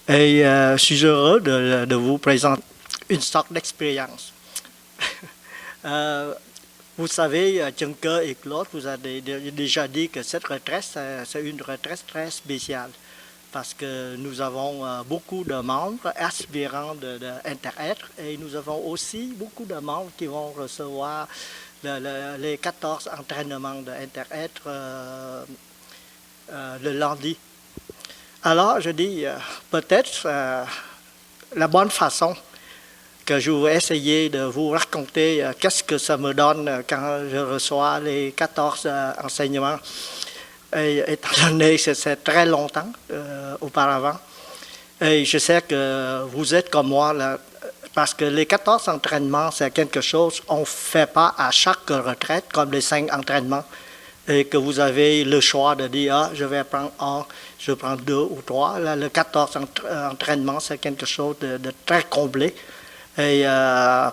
Et je suis heureux de vous présenter une sorte d'expérience. Euh, Vous savez, Juncker et Claude vous avez déjà dit que cette retraite, c'est une retraite très spéciale parce que nous avons beaucoup de membres aspirants d'Inter-Être et nous avons aussi beaucoup de membres qui vont recevoir les 14 entraînements d'Inter-Être le lundi. Alors, je dis, peut-être la bonne façon que je vais essayer de vous raconter qu'est-ce que ça me donne quand je reçois les 14 enseignements, et, étant donné que c'est très longtemps auparavant. Et je sais que vous êtes comme moi, là, parce que les 14 entraînements, c'est quelque chose qu'on ne fait pas à chaque retraite, comme les 5 entraînements, et que vous avez le choix de dire, ah, je vais prendre un, je prends 2 ou 3. Là, le 14 entraînements, c'est quelque chose de très complet. Et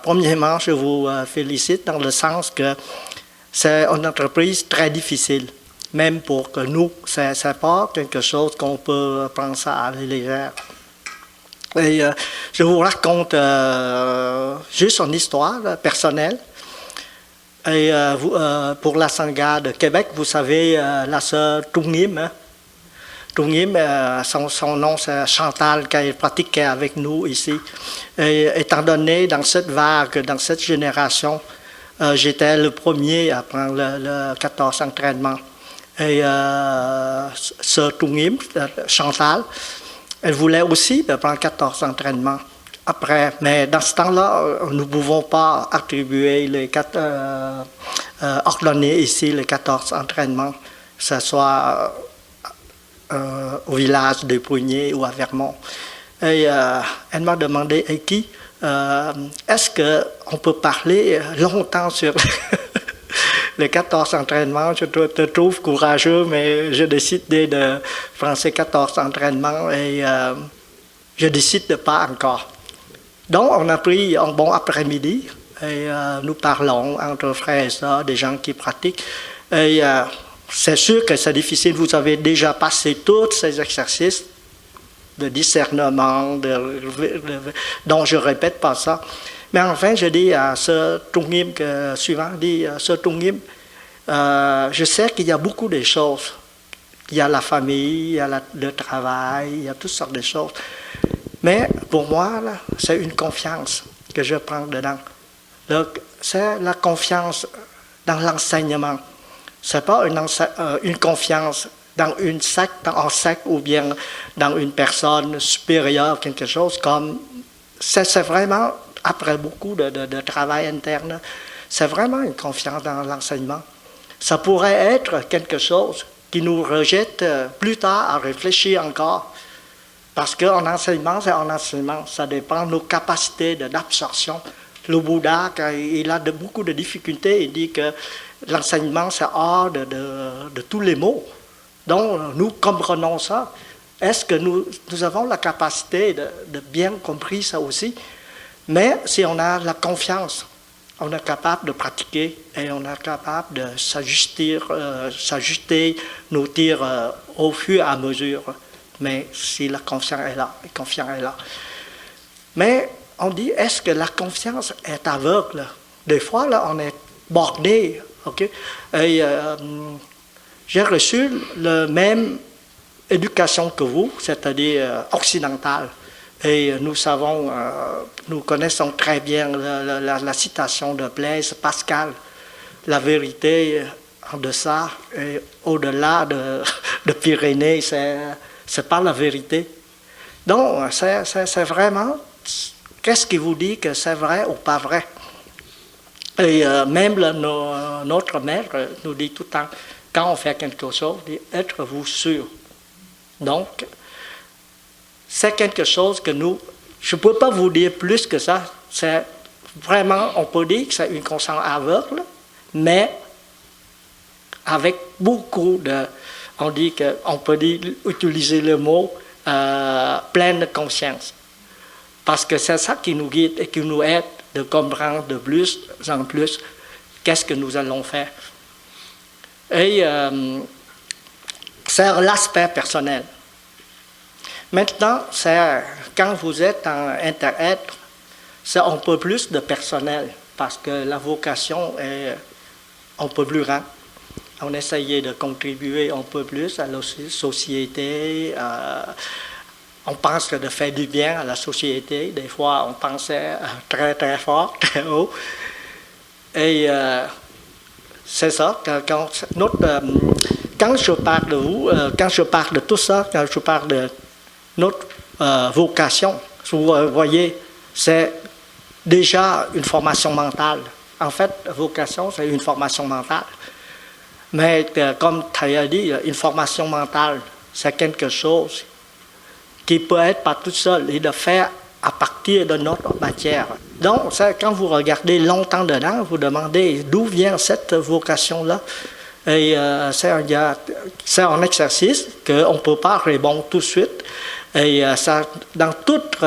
premièrement, je vous félicite dans le sens que c'est une entreprise très difficile. Même pour que nous, ce n'est pas quelque chose qu'on peut prendre ça à la légère. Et je vous raconte juste une histoire personnelle. Et pour la Sangha de Québec, vous savez, la sœur Trung Nghiêm, hein? Trung Nghiêm, son nom c'est Chantal, qui pratiquait avec nous ici. Et étant donné, dans cette vague, dans cette génération, j'étais le premier à prendre le 14 entraînement. Et sœur Trung Nghiêm, Chantal, elle voulait aussi prendre 14 entraînements. Après, mais dans ce temps-là, nous ne pouvons pas attribuer ordonner ici les 14 entraînements, que ce soit au village de Prunier ou à Vermont. Et elle m'a demandé, et qui, est-ce qu'on peut parler longtemps sur les 14 entraînements? Je te trouve courageux, mais je décide de prendre ces 14 entraînements et je décide de pas encore. Donc, on a pris un bon après-midi et nous parlons entre frères et sœurs, des gens qui pratiquent. Et c'est sûr que c'est difficile. Vous avez déjà passé tous ces exercices de discernement, dont je ne répète pas ça. Mais enfin, je dis à ce Trung Nghiêm suivant, ce Trung Nghiêm, je sais qu'il y a beaucoup de choses. Il y a la famille, il y a le travail, il y a toutes sortes de choses. Mais pour moi, c'est une confiance que je prends dedans. C'est la confiance dans l'enseignement. Ce n'est pas une confiance dans une secte, dans un secte ou bien dans une personne supérieure, quelque chose comme... C'est vraiment, après beaucoup de travail interne, c'est vraiment une confiance dans l'enseignement. Ça pourrait être quelque chose qui nous rejette plus tard à réfléchir encore. Parce qu'en enseignement, c'est en enseignement, ça dépend de nos capacités d'absorption. Le Bouddha, quand il a beaucoup de difficultés, il dit que l'enseignement, c'est hors de tous les mots. Donc, nous comprenons ça. Est-ce que nous avons la capacité de bien comprendre ça aussi? Mais si on a la confiance, on est capable de pratiquer et on est capable de s'ajuster nos tirs au fur et à mesure. Mais si la confiance est là, la confiance est là. Mais on dit, est-ce que la confiance est aveugle? Des fois, là, on est bordé. Okay? Et j'ai reçu la même éducation que vous, c'est-à-dire occidentale. Et nous savons, nous connaissons très bien la citation de Blaise Pascal. La vérité en deçà et au-delà de Pyrénées, c'est pas la vérité. Donc, c'est vraiment, qu'est-ce qui vous dit que c'est vrai ou pas vrai? Et même notre mère nous dit tout le temps, quand on fait quelque chose, dit, êtes-vous sûr? Donc, c'est quelque chose que nous, je ne peux pas vous dire plus que ça, c'est vraiment, on peut dire que c'est une conscience aveugle, mais avec beaucoup de... On dit qu'on peut utiliser le mot pleine conscience. Parce que c'est ça qui nous guide et qui nous aide de comprendre de plus en plus qu'est-ce que nous allons faire. Et c'est l'aspect personnel. Maintenant, quand vous êtes en interêtre, c'est un peu plus de personnel parce que la vocation est un peu plus grande. On essayait de contribuer un peu plus à la société. On pense que de faire du bien à la société. Des fois, on pensait très très fort, très haut. Et c'est ça. Quand je parle de vous, quand je parle de tout ça, quand je parle de notre vocation, vous voyez, c'est déjà une formation mentale. En fait, vocation, c'est une formation mentale. Mais comme tu as dit, une formation mentale, c'est quelque chose qui peut être pas tout seul et de faire à partir de notre matière. Donc, quand vous regardez longtemps dedans, vous demandez d'où vient cette vocation-là. Et c'est un exercice qu'on ne peut pas répondre tout de suite. Et ça, dans toutes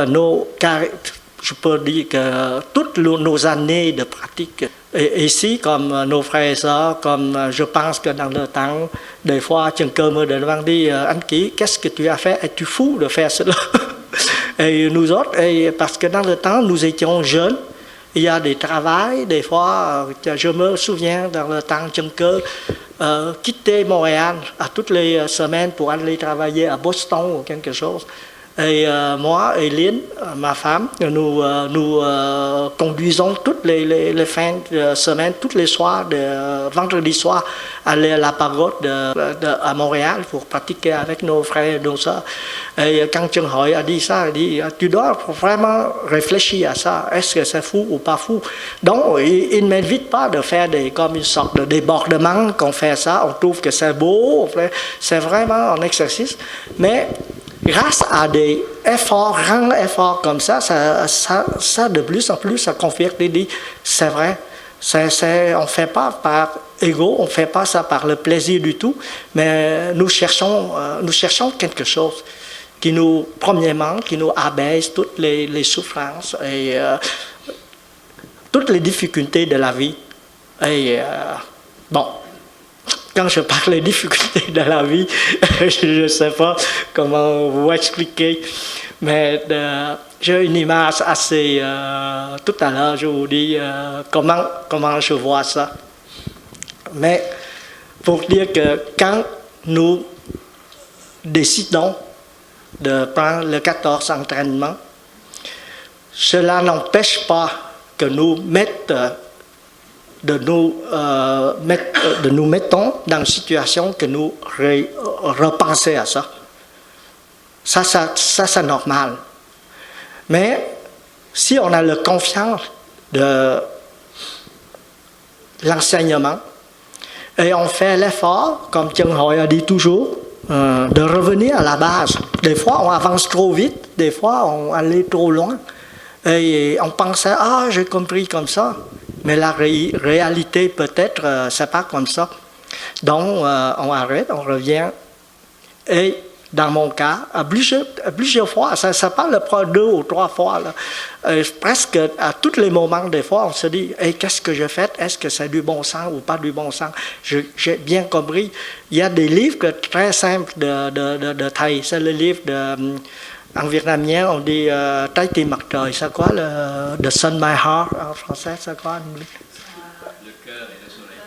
je peux dire que toutes nos années de pratique, et ici, comme nos frères et sœurs, comme je pense que dans le temps, des fois, quelqu'un me demande, Anki, qu'est-ce que tu as fait? Es-tu fou de faire cela? Et nous autres, parce que dans le temps, nous étions jeunes, il y a des travails, des fois, je me souviens dans le temps, quelqu'un quittait Montréal à toutes les semaines pour aller travailler à Boston ou quelque chose. Et moi et Lynn, ma femme, nous conduisons toutes les fins de semaine, tous les soirs, vendredi soir, aller à la pagode à Montréal pour pratiquer avec nos frères et nos sœurs. Et quand Trần Hội a dit ça, il dit, tu dois vraiment réfléchir à ça, est-ce que c'est fou ou pas fou? Donc, il ne m'invite pas de faire comme une sorte de débordement qu'on fait ça, on trouve que c'est beau, c'est vraiment un exercice, mais grâce à des efforts, grands efforts comme ça, de plus en plus, ça confirme, il dit, c'est vrai, on ne fait pas par ego, on ne fait pas ça par le plaisir du tout, mais nous cherchons quelque chose qui nous, premièrement, qui nous abaisse toutes les souffrances et toutes les difficultés de la vie. Et bon, quand je parle des difficultés de la vie, je ne sais pas comment vous expliquer, mais j'ai une image assez... tout à l'heure, je vous dis comment je vois ça. Mais pour dire que quand nous décidons de prendre le 14 entraînement, cela n'empêche pas que nous nous mettons dans une situation que nous repensons à ça. Ça c'est normal. Mais si on a la confiance de l'enseignement et on fait l'effort, comme Trần Hội a dit toujours, de revenir à la base. Des fois, on avance trop vite, des fois, on allait trop loin. Et on pensait, j'ai compris comme ça. Mais la réalité, peut-être, c'est pas comme ça. Donc, on arrête, on revient. Et dans mon cas, à plusieurs fois, ça pas le prend 2 ou 3 fois. Là. Presque à tous les moments, des fois, on se dit, qu'est-ce que je fais? Est-ce que c'est du bon sens ou pas du bon sens? J'ai bien compris. Il y a des livres très simples de Thầy. C'est le livre de... En vietnamien, on dit Trái tim mặt trời, c'est quoi The Sun My Heart en français, c'est quoi?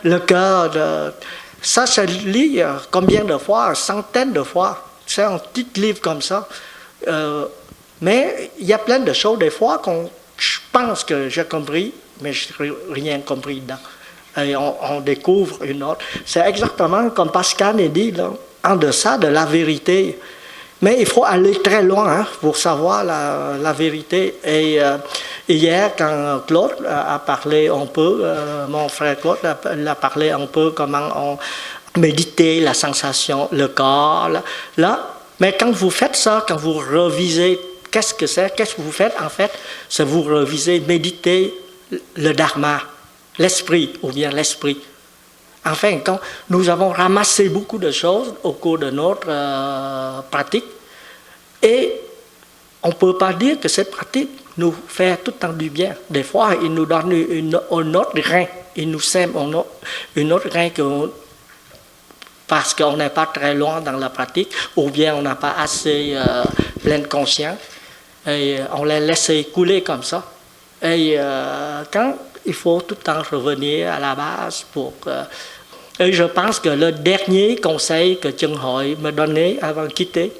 Le cœur. Ça, je lis combien de fois? Centaines de fois. C'est un petit livre comme ça. Mais il y a plein de choses, des fois, je pense que j'ai compris, mais je n'ai rien compris dedans. Et on découvre une autre. C'est exactement comme Pascal a dit, là, en deçà de la vérité. Mais il faut aller très loin pour savoir la vérité. Et hier, quand Claude a parlé un peu, mon frère Claude a parlé un peu comment on méditait la sensation, le corps. Là. Mais quand vous faites ça, quand vous revisez, qu'est-ce que vous faites en fait? C'est vous revisez, méditez le dharma, l'esprit ou bien l'esprit. Enfin, quand nous avons ramassé beaucoup de choses au cours de notre pratique, et on ne peut pas dire que cette pratique nous fait tout le temps du bien. Des fois, il nous donne un autre grain, il nous sème un autre grain parce qu'on n'est pas très loin dans la pratique, ou bien on n'a pas assez pleine conscience, et on les laisse couler comme ça. Et quand il faut tout le temps revenir à la base pour... et je pense que le dernier conseil que Chân Hội me donnait avant de quitter,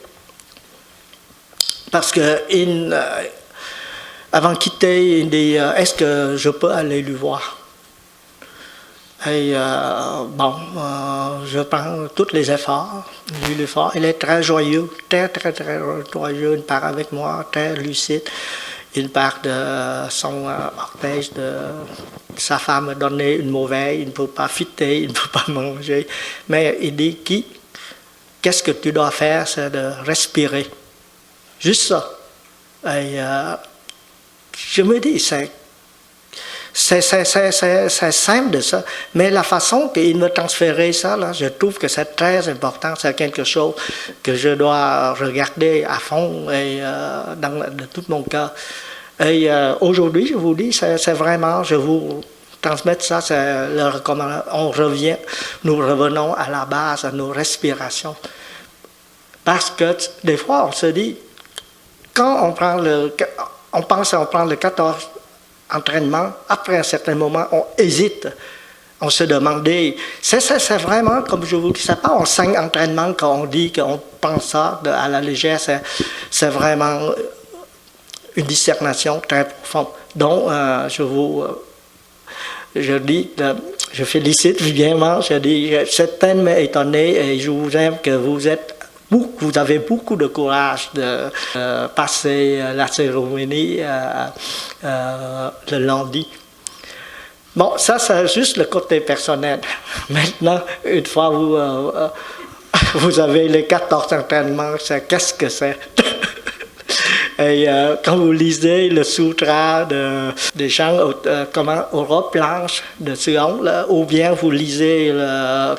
parce que avant de quitter, il dit est-ce que je peux aller lui voir? Et je prends tous les efforts, il est très joyeux, très joyeux, il part avec moi, très lucide. Il part de son orteil, sa femme me donnait une mauvaise, il ne peut pas fitter, il ne peut pas manger. Mais il dit, qu'est-ce que tu dois faire, c'est de respirer. Juste ça. Et je me dis, c'est simple de ça, mais la façon qu'il me transférait ça, là, je trouve que c'est très important, c'est quelque chose que je dois regarder à fond et de tout mon cœur. Et aujourd'hui, je vous dis, c'est vraiment, je vous transmets ça, c'est le recommandation. Nous revenons à la base, à nos respirations. Parce que des fois, on se dit, quand on pense à prendre le 14 entraînement, après un certain moment, on hésite. On se demandait, c'est vraiment, comme je vous dis, c'est pas en 5 entraînements qu'on dit qu'on pense ça à la légère, c'est vraiment une discernation très profonde. Donc, je félicite Vivien, je dis, je suis tellement étonné et je vous aime que vous avez beaucoup de courage de passer la cérémonie le lundi. Bon, ça, c'est juste le côté personnel. Maintenant, une fois vous avez les 14 entraînements, qu'est-ce que c'est? Et quand vous lisez le sutra des gens Europe blanche de Sion, ou bien vous lisez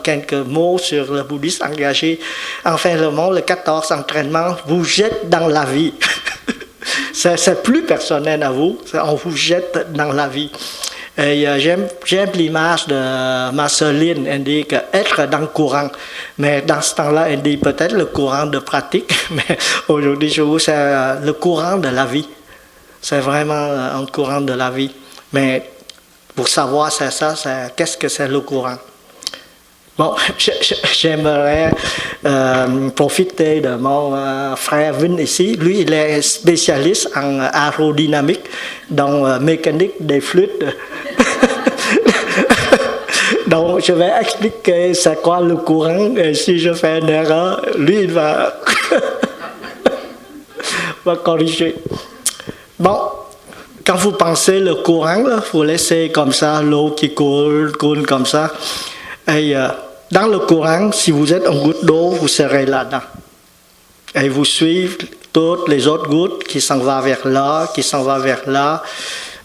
quelques mots sur le bouddhisme engagé, enfin le mot, le 14 entraînement vous jette dans la vie. C'est plus personnel à vous, on vous jette dans la vie. Et j'aime l'image de Marceline, elle dit qu'être dans le courant, mais dans ce temps-là, elle dit peut-être le courant de pratique, mais aujourd'hui, je vous c'est le courant de la vie. C'est vraiment un courant de la vie. Mais pour savoir c'est ça, qu'est-ce que c'est le courant? Bon, j'aimerais profiter de mon frère Vin ici. Lui, il est spécialiste en aérodynamique, dans mécanique des flûtes. Donc, je vais expliquer c'est quoi le courant, et si je fais une erreur, lui, il va corriger. Bon, quand vous pensez le courant, vous laissez comme ça l'eau qui coule comme ça. Et dans le courant, si vous êtes une goutte d'eau, vous serez là-dedans. Et vous suivez toutes les autres gouttes qui s'en vont vers là, qui s'en vont vers là.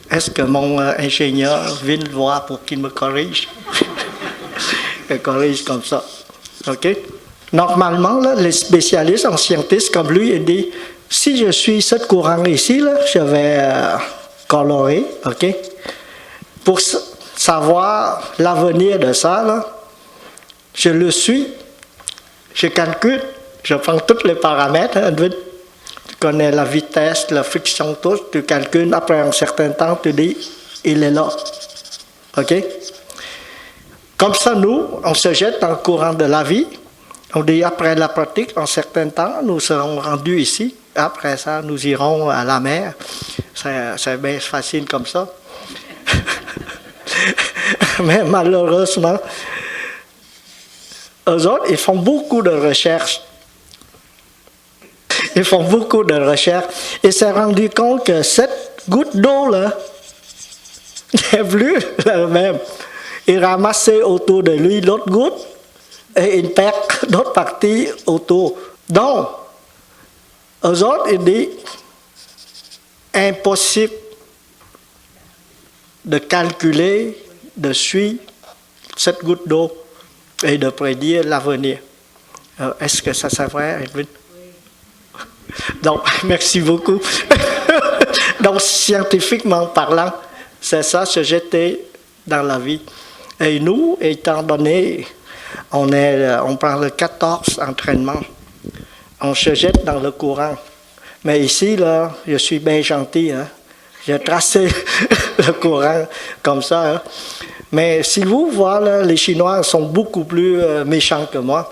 Est-ce que mon ingénieur vient le voir pour qu'il me corrige? Il corrige comme ça. OK? Normalement, là, les spécialistes en scientistes comme lui, ils disent, si je suis ce courant ici, là, je vais colorer, OK? Pour savoir l'avenir de ça, là, je le suis, je calcule, je prends tous les paramètres, tu connais la vitesse, la friction, tout, tu calcules, après un certain temps, tu dis, il est là. OK? Comme ça, nous, on se jette dans le courant de la vie, on dit, après la pratique, en certain temps, nous serons rendus ici, après ça, nous irons à la mer. C'est bien facile comme ça. Mais malheureusement, eux autres, ils font beaucoup de recherches. Ils font beaucoup de recherches. Et s'est rendu compte que cette goutte d'eau-là n'est plus la même. Il ramassait autour de lui l'autre goutte et il perd d'autres parties autour. Donc, eux autres, ils disent impossible de calculer, de suivre cette goutte d'eau et de prédire l'avenir. Est-ce que ça c'est vrai, Edwin? Donc, merci beaucoup. Donc, scientifiquement parlant, c'est ça, se jeter dans la vie. Et nous, étant donné, On prend le 14 entraînement. On se jette dans le courant. Mais ici, là, je suis bien gentil. Hein? J'ai tracé le courant comme ça. Hein? Mais si vous voyez, là, les Chinois sont beaucoup plus méchants que moi.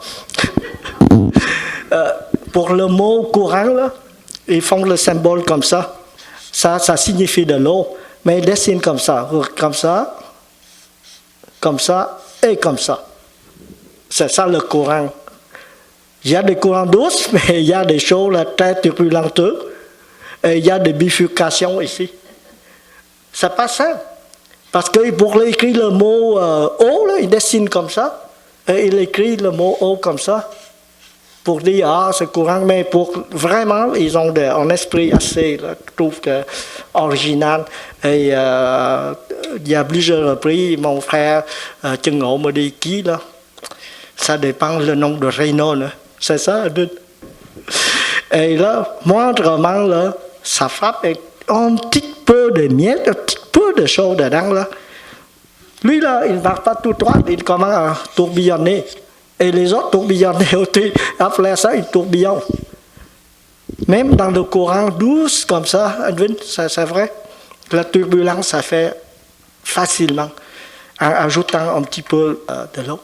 Pour le mot courant, là, ils font le symbole comme ça. Ça signifie de l'eau. Mais ils dessinent comme ça, et comme ça. C'est ça le courant. Il y a des courants douces, mais il y a des choses très turbulentes. Et il y a des bifurcations ici. C'est pas ça. Parce que pour écrire le mot eau, là, il dessine comme ça. Et il écrit le mot eau comme ça. Pour dire, c'est courant. Mais pour vraiment, ils ont un esprit assez, là, je trouve, original. Et il y a plusieurs reprises, mon frère Chân Ngộ me dit qui, là. Ça dépend le nombre de réunions, là. C'est ça, et là, moindrement, là, ça frappe un petit peu de miettes, un petit peu de choses dedans, là. Lui, là, il ne va pas tout droit, il commence à tourbillonner. Et les autres tourbillonnaient aussi. Après ça, ils tourbillonnent. Même dans le courant douce, comme ça, Edwin, c'est vrai, la turbulence, ça fait facilement, en ajoutant un petit peu de l'eau.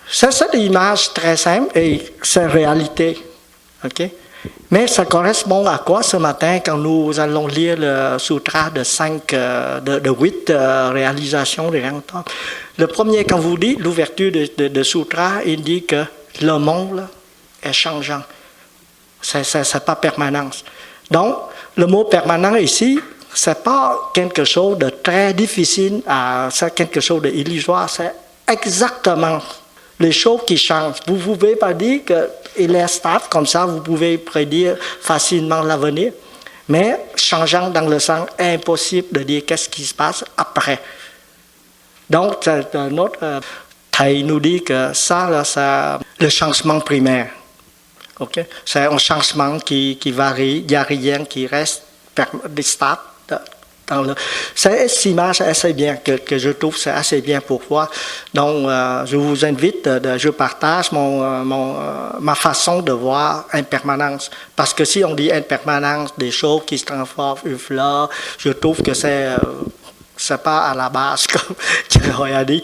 C'est une image très simple et c'est réalité. Okay? Mais ça correspond à quoi ce matin quand nous allons lire le sutra de 8 réalisations des grands temples. Le premier, quand vous dites l'ouverture de sutra, il dit que le monde là, est changeant. C'est pas permanence. Donc, le mot permanent ici, c'est pas quelque chose de très difficile, c'est quelque chose d'illusoire, c'est exactement les choses qui changent. Vous ne pouvez pas dire qu'il est stable, comme ça vous pouvez prédire facilement l'avenir, mais changeant dans le sens impossible de dire qu'est-ce qui se passe après. Donc, notre thầy nous dit que ça, là, c'est le changement primaire. Okay? C'est un changement qui varie, il n'y a rien qui reste stable. Cette image assez bien, que je trouve c'est assez bien pour voir. Donc, je vous invite, je partage ma façon de voir impermanence. Parce que si on dit impermanence, des choses qui se transforment, une fleur, je trouve que c'est pas à la base, comme tu as dit.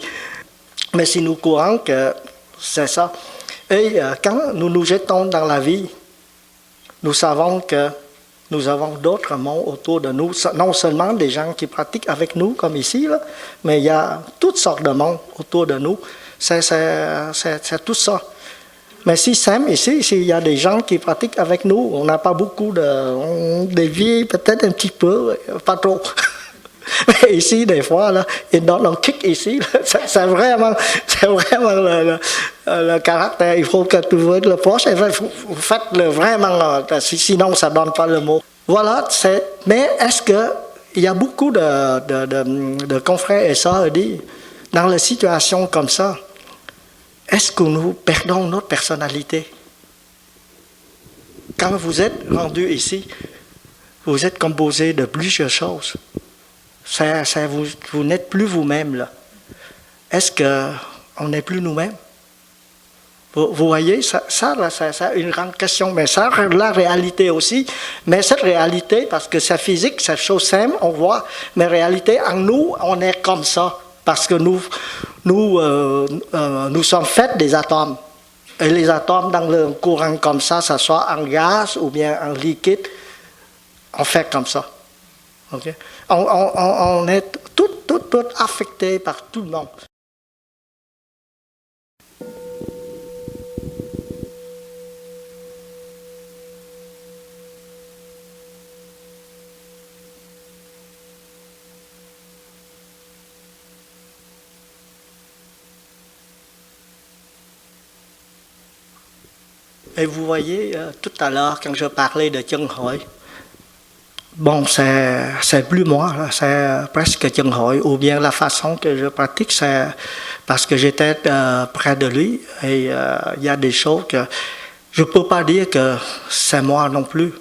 Mais si nous courons que c'est ça. Et quand nous nous jetons dans la vie, nous savons que nous avons d'autres mondes autour de nous, non seulement des gens qui pratiquent avec nous, comme ici, là, mais il y a toutes sortes de mondes autour de nous. C'est tout ça. Mais si Sam, ici, il y a des gens qui pratiquent avec nous, on n'a pas beaucoup de vie, peut-être un petit peu, pas trop. Mais ici, des fois, là, ils donnent un kick ici. C'est vraiment le caractère. Il faut que tu vois le proche. Vous faites vraiment, sinon ça ne donne pas le mot. Voilà, mais est-ce qu'il y a beaucoup de confrères et sœurs dit, dans les situations comme ça, est-ce que nous perdons notre personnalité? Quand vous êtes rendu ici, vous êtes composé de plusieurs choses. Vous n'êtes plus vous-même là. Est-ce qu'on n'est plus nous-mêmes? Vous voyez, ça c'est une grande question. Mais ça, la réalité aussi. Mais cette réalité, parce que c'est physique, c'est chose simple, on voit. Mais réalité, en nous, on est comme ça. Parce que nous sommes faits des atomes. Et les atomes, dans le courant comme ça soit en gaz ou bien en liquide, on fait comme ça. Okay? On est tout affecté par tout le monde. Et vous voyez, tout à l'heure, quand je parlais de Chân Hội, bon, c'est plus moi, c'est presque Chân Hội, ou bien la façon que je pratique, c'est parce que j'étais près de lui, et il y a des choses que je ne peux pas dire que c'est moi non plus.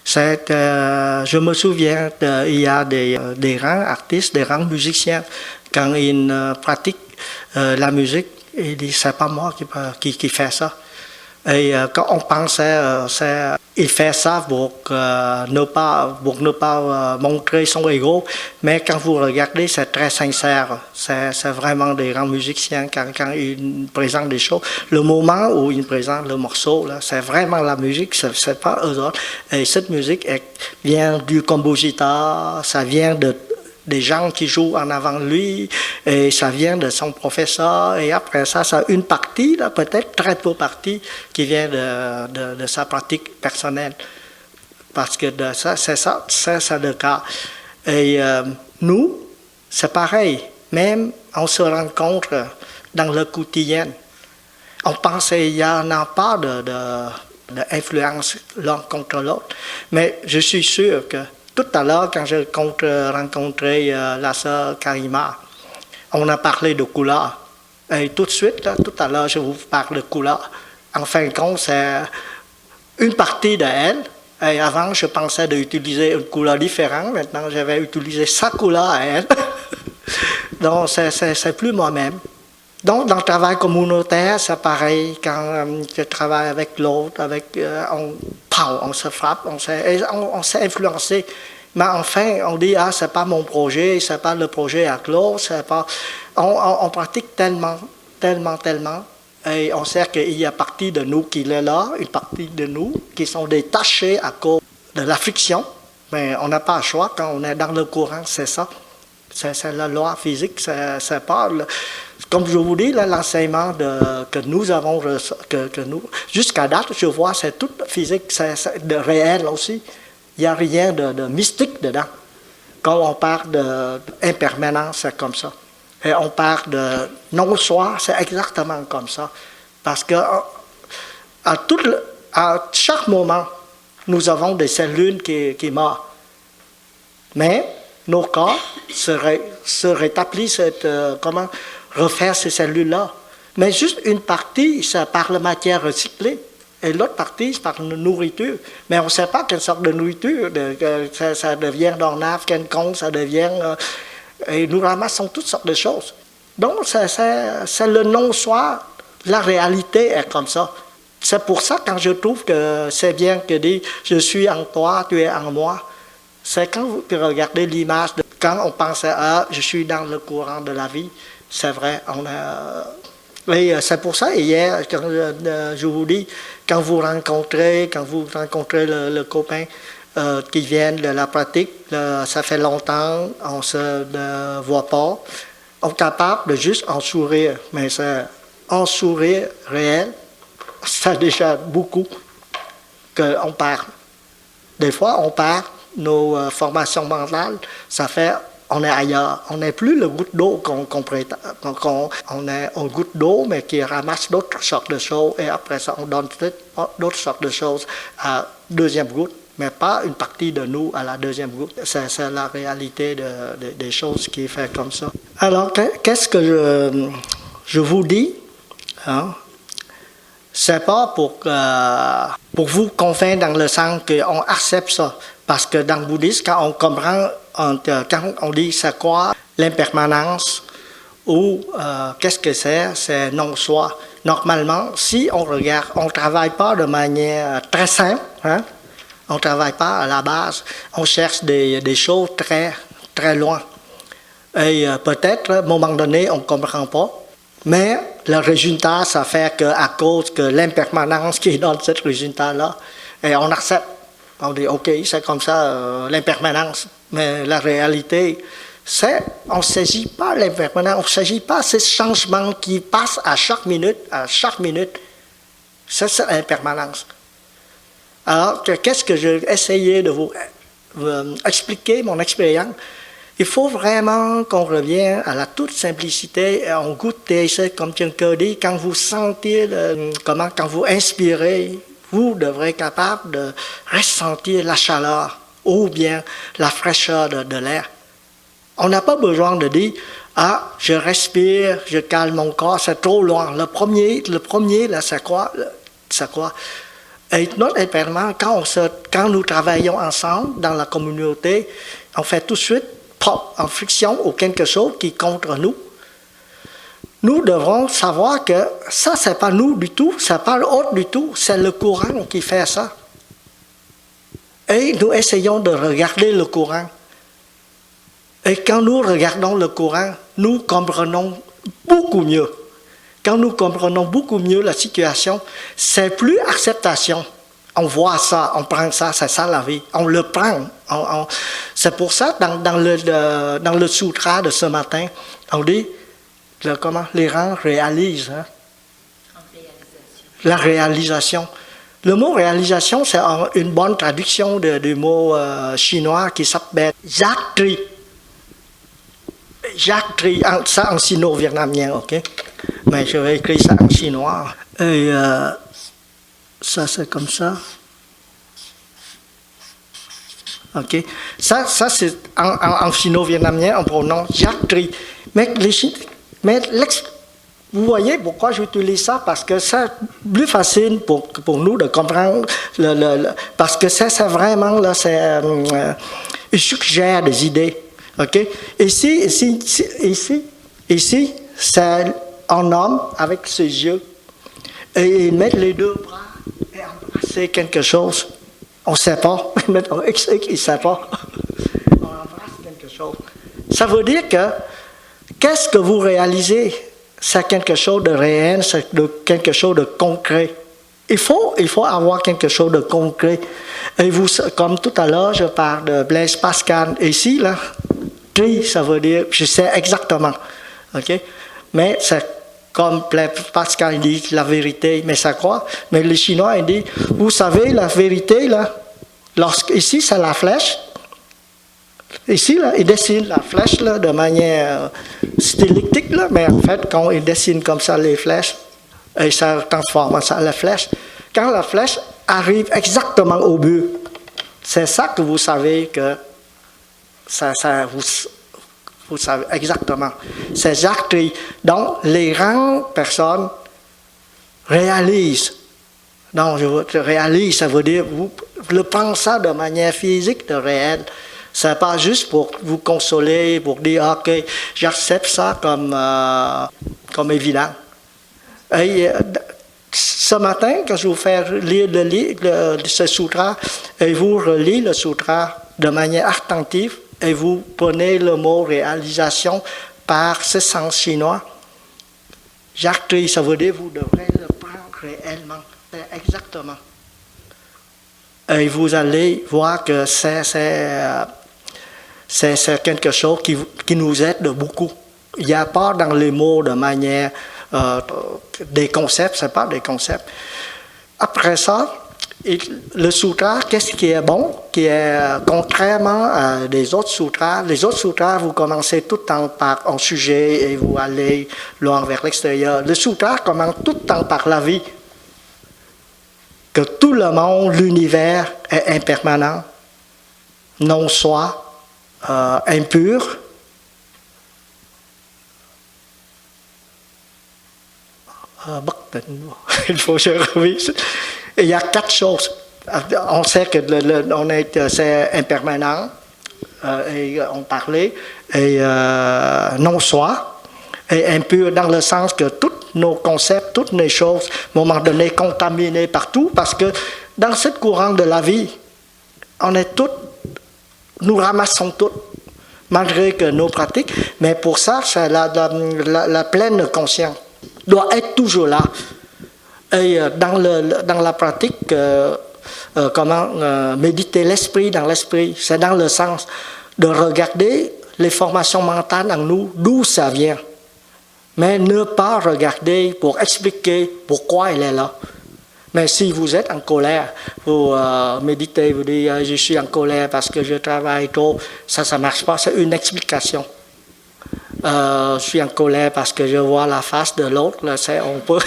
Je me souviens, il y a des grands artistes, des grands musiciens, quand ils pratiquent la musique, Il dit, c'est pas moi qui fait ça. Et quand on pensait, il fait ça pour ne pas montrer son ego, mais quand vous regardez, c'est très sincère. C'est vraiment des grands musiciens quand ils présentent des choses. Le moment où ils présentent le morceau, c'est vraiment la musique, c'est pas eux autres. Et cette musique vient du compositeur, ça vient des gens qui jouent en avant de lui, et ça vient de son professeur, et après ça, ça a une partie, peut-être très peu partie, qui vient de sa pratique personnelle. Parce que c'est le cas. Et nous, c'est pareil, même on se rencontre dans le quotidien. On pense qu'il n'y en a pas d'influence l'un contre l'autre, mais je suis sûr que tout à l'heure, quand j'ai rencontré la sœur Karima, on a parlé de couleur. Et tout de suite, tout à l'heure, je vous parle de couleur. En fin de compte, c'est une partie d'elle. Et avant, je pensais d'utiliser une couleur différente. Maintenant, je vais utiliser sa couleur à elle. Donc, c'est plus moi-même. Donc, dans le travail communautaire, c'est pareil. Quand je travaille avec l'autre, on se frappe, on s'est influencé. Mais enfin, on dit, c'est pas mon projet, c'est pas le projet à Claude, c'est pas... On pratique tellement, et on sait qu'il y a partie de nous qui est là, une partie de nous qui sont détachés à cause de la friction. Mais on n'a pas le choix quand on est dans le courant, c'est ça. C'est la loi physique, c'est pas... Comme je vous dis, l'enseignement que nous avons, jusqu'à date, je vois, c'est tout physique, c'est de réel aussi. Il n'y a rien de mystique dedans. Quand on parle d'impermanence, c'est comme ça. Et on parle de non-soi, c'est exactement comme ça. Parce que à chaque moment, nous avons des cellules qui meurent. Mais nos corps se rétablissent, comment refaire ces cellules-là. Mais juste une partie, c'est par la matière recyclée. Et l'autre partie, c'est par la nourriture. Mais on ne sait pas quelle sorte de nourriture. Ça devient d'ornave, quelconque, ça devient... et nous ramassons toutes sortes de choses. Donc, c'est le non-soi. La réalité est comme ça. C'est pour ça, quand je trouve que c'est bien que dit « je suis en toi, tu es en moi », c'est quand vous regardez l'image, quand on pense à « je suis dans le courant de la vie », c'est vrai, et c'est pour ça, hier, quand, je vous dis, quand vous rencontrez le copain qui vient de la pratique, ça fait longtemps, on ne se voit pas, on est capable de juste en sourire, mais c'est un sourire réel, c'est déjà beaucoup qu'on parle. Des fois, on parle, nos formations mentales, ça fait... On est ailleurs. On n'est plus le goutte d'eau qu'on prétend. On est une goutte d'eau, mais qui ramasse d'autres sortes de choses. Et après ça, on donne d'autres sortes de choses à la deuxième goutte, mais pas une partie de nous à la deuxième goutte. C'est la réalité des choses qui est fait comme ça. Alors, qu'est-ce que je vous dis? Hein? C'est pas pour vous convaincre dans le sens qu'on accepte ça. Parce que dans le bouddhisme, quand on comprend, quand on dit c'est quoi l'impermanence ou qu'est-ce que c'est non-soi. Normalement, si on regarde, on ne travaille pas de manière très simple, hein? On ne travaille pas à la base, on cherche des choses très, très loin. Et peut-être, à un moment donné, on ne comprend pas, mais le résultat, ça fait qu'à cause de l'impermanence qui est dans ce résultat-là, et on accepte. On dit, OK, c'est comme ça, l'impermanence. Mais la réalité, on ne saisit pas l'impermanence, on ne saisit pas ces changements qui passent à chaque minute. C'est l'impermanence. Alors, qu'est-ce que j'ai essayé de vous expliquer, mon expérience? Il faut vraiment qu'on revienne à la toute simplicité et on goûte, comme quelqu'un dit, quand vous sentez, quand vous inspirez, vous devrez être capable de ressentir la chaleur ou bien la fraîcheur de l'air. On n'a pas besoin de dire « Ah, je respire, je calme mon corps, c'est trop loin. » Le premier là, c'est quoi? Et notre impermanence, quand nous travaillons ensemble dans la communauté, on fait tout de suite pop, en friction ou quelque chose qui est contre nous. nous devrons savoir que ça, c'est pas nous du tout, c'est pas l'autre du tout, c'est le courant qui fait ça. Et nous essayons de regarder le courant. Et quand nous regardons le courant, nous comprenons beaucoup mieux. Quand nous comprenons beaucoup mieux la situation, c'est plus acceptation. On voit ça, on prend ça, c'est ça la vie. On le prend. C'est pour ça, dans le sutra de ce matin, on dit, les gens réalisent. Hein? La réalisation. Le mot réalisation, c'est une bonne traduction du mot chinois qui s'appelle giác tri. Giác tri, ça en sino-vietnamien, ok? Mais je vais écrire ça en chinois. Et ça, c'est comme ça. Ok? Ça c'est en sino-vietnamien, on prononce giác tri. Vous voyez pourquoi j'utilise ça? Parce que c'est plus facile pour nous de comprendre, parce que c'est vraiment, là, il suggère des idées. Okay? Ici, c'est un homme avec ses yeux. Et il met les deux bras et embrasser quelque chose. On ne sait pas. Il ne sait pas. On embrasse quelque chose. Ça veut dire que, qu'est-ce que vous réalisez? C'est quelque chose de réel, c'est quelque chose de concret. Il faut avoir quelque chose de concret. Et vous, comme tout à l'heure, je parle de Blaise Pascal. Ici, là, tri, ça veut dire, je sais exactement. OK? Mais c'est comme Blaise Pascal dit, la vérité, mais ça croit. Mais les Chinois, ils disent, vous savez, la vérité, là, ici, c'est la flèche. Ici, là, il dessine la flèche là, de manière stylistique, là, mais en fait, quand il dessine comme ça les flèches, et ça transforme ça en la flèche, quand la flèche arrive exactement au but, c'est ça que vous savez que vous savez exactement. C'est giác tri. Donc, les grandes personnes réalisent. Donc, réalise, ça veut dire, vous le pensez ça de manière physique, de réel. Ce n'est pas juste pour vous consoler, pour dire, OK, j'accepte ça comme évident. Et ce matin, quand je vous fais lire ce sutra, et vous relisez le sutra de manière attentive, et vous prenez le mot réalisation par ce sens chinois, giác tri, ça veut dire, vous devrez le prendre réellement. C'est exactement. Et vous allez voir que c'est quelque chose qui nous aide beaucoup. Il n'y a pas dans les mots de manière des concepts, ce n'est pas des concepts. Après ça, le sutra, qu'est-ce qui est bon, qui est contrairement à des autres sutras. Les autres sutras, vous commencez tout le temps par un sujet et vous allez loin vers l'extérieur. Le sutra commence tout le temps par la vie. Que tout le monde, l'univers est impermanent, non soi, impur. Il faut que je revise. Il y a 4 choses. On sait que c'est impermanent, et on parlait, et non soi, et impur dans le sens que tous nos concepts, toutes les choses, à un moment donné, contaminées partout, parce que dans ce courant de la vie, nous ramassons tout, malgré que nos pratiques, mais pour ça, c'est la pleine conscience doit être toujours là. Et dans la pratique, méditer l'esprit dans l'esprit, c'est dans le sens de regarder les formations mentales en nous, d'où ça vient. Mais ne pas regarder pour expliquer pourquoi elle est là. Mais si vous êtes en colère, vous méditez, vous dites je suis en colère parce que je travaille trop, ça ne marche pas, c'est une explication. Je suis en colère parce que je vois la face de l'autre, on peut.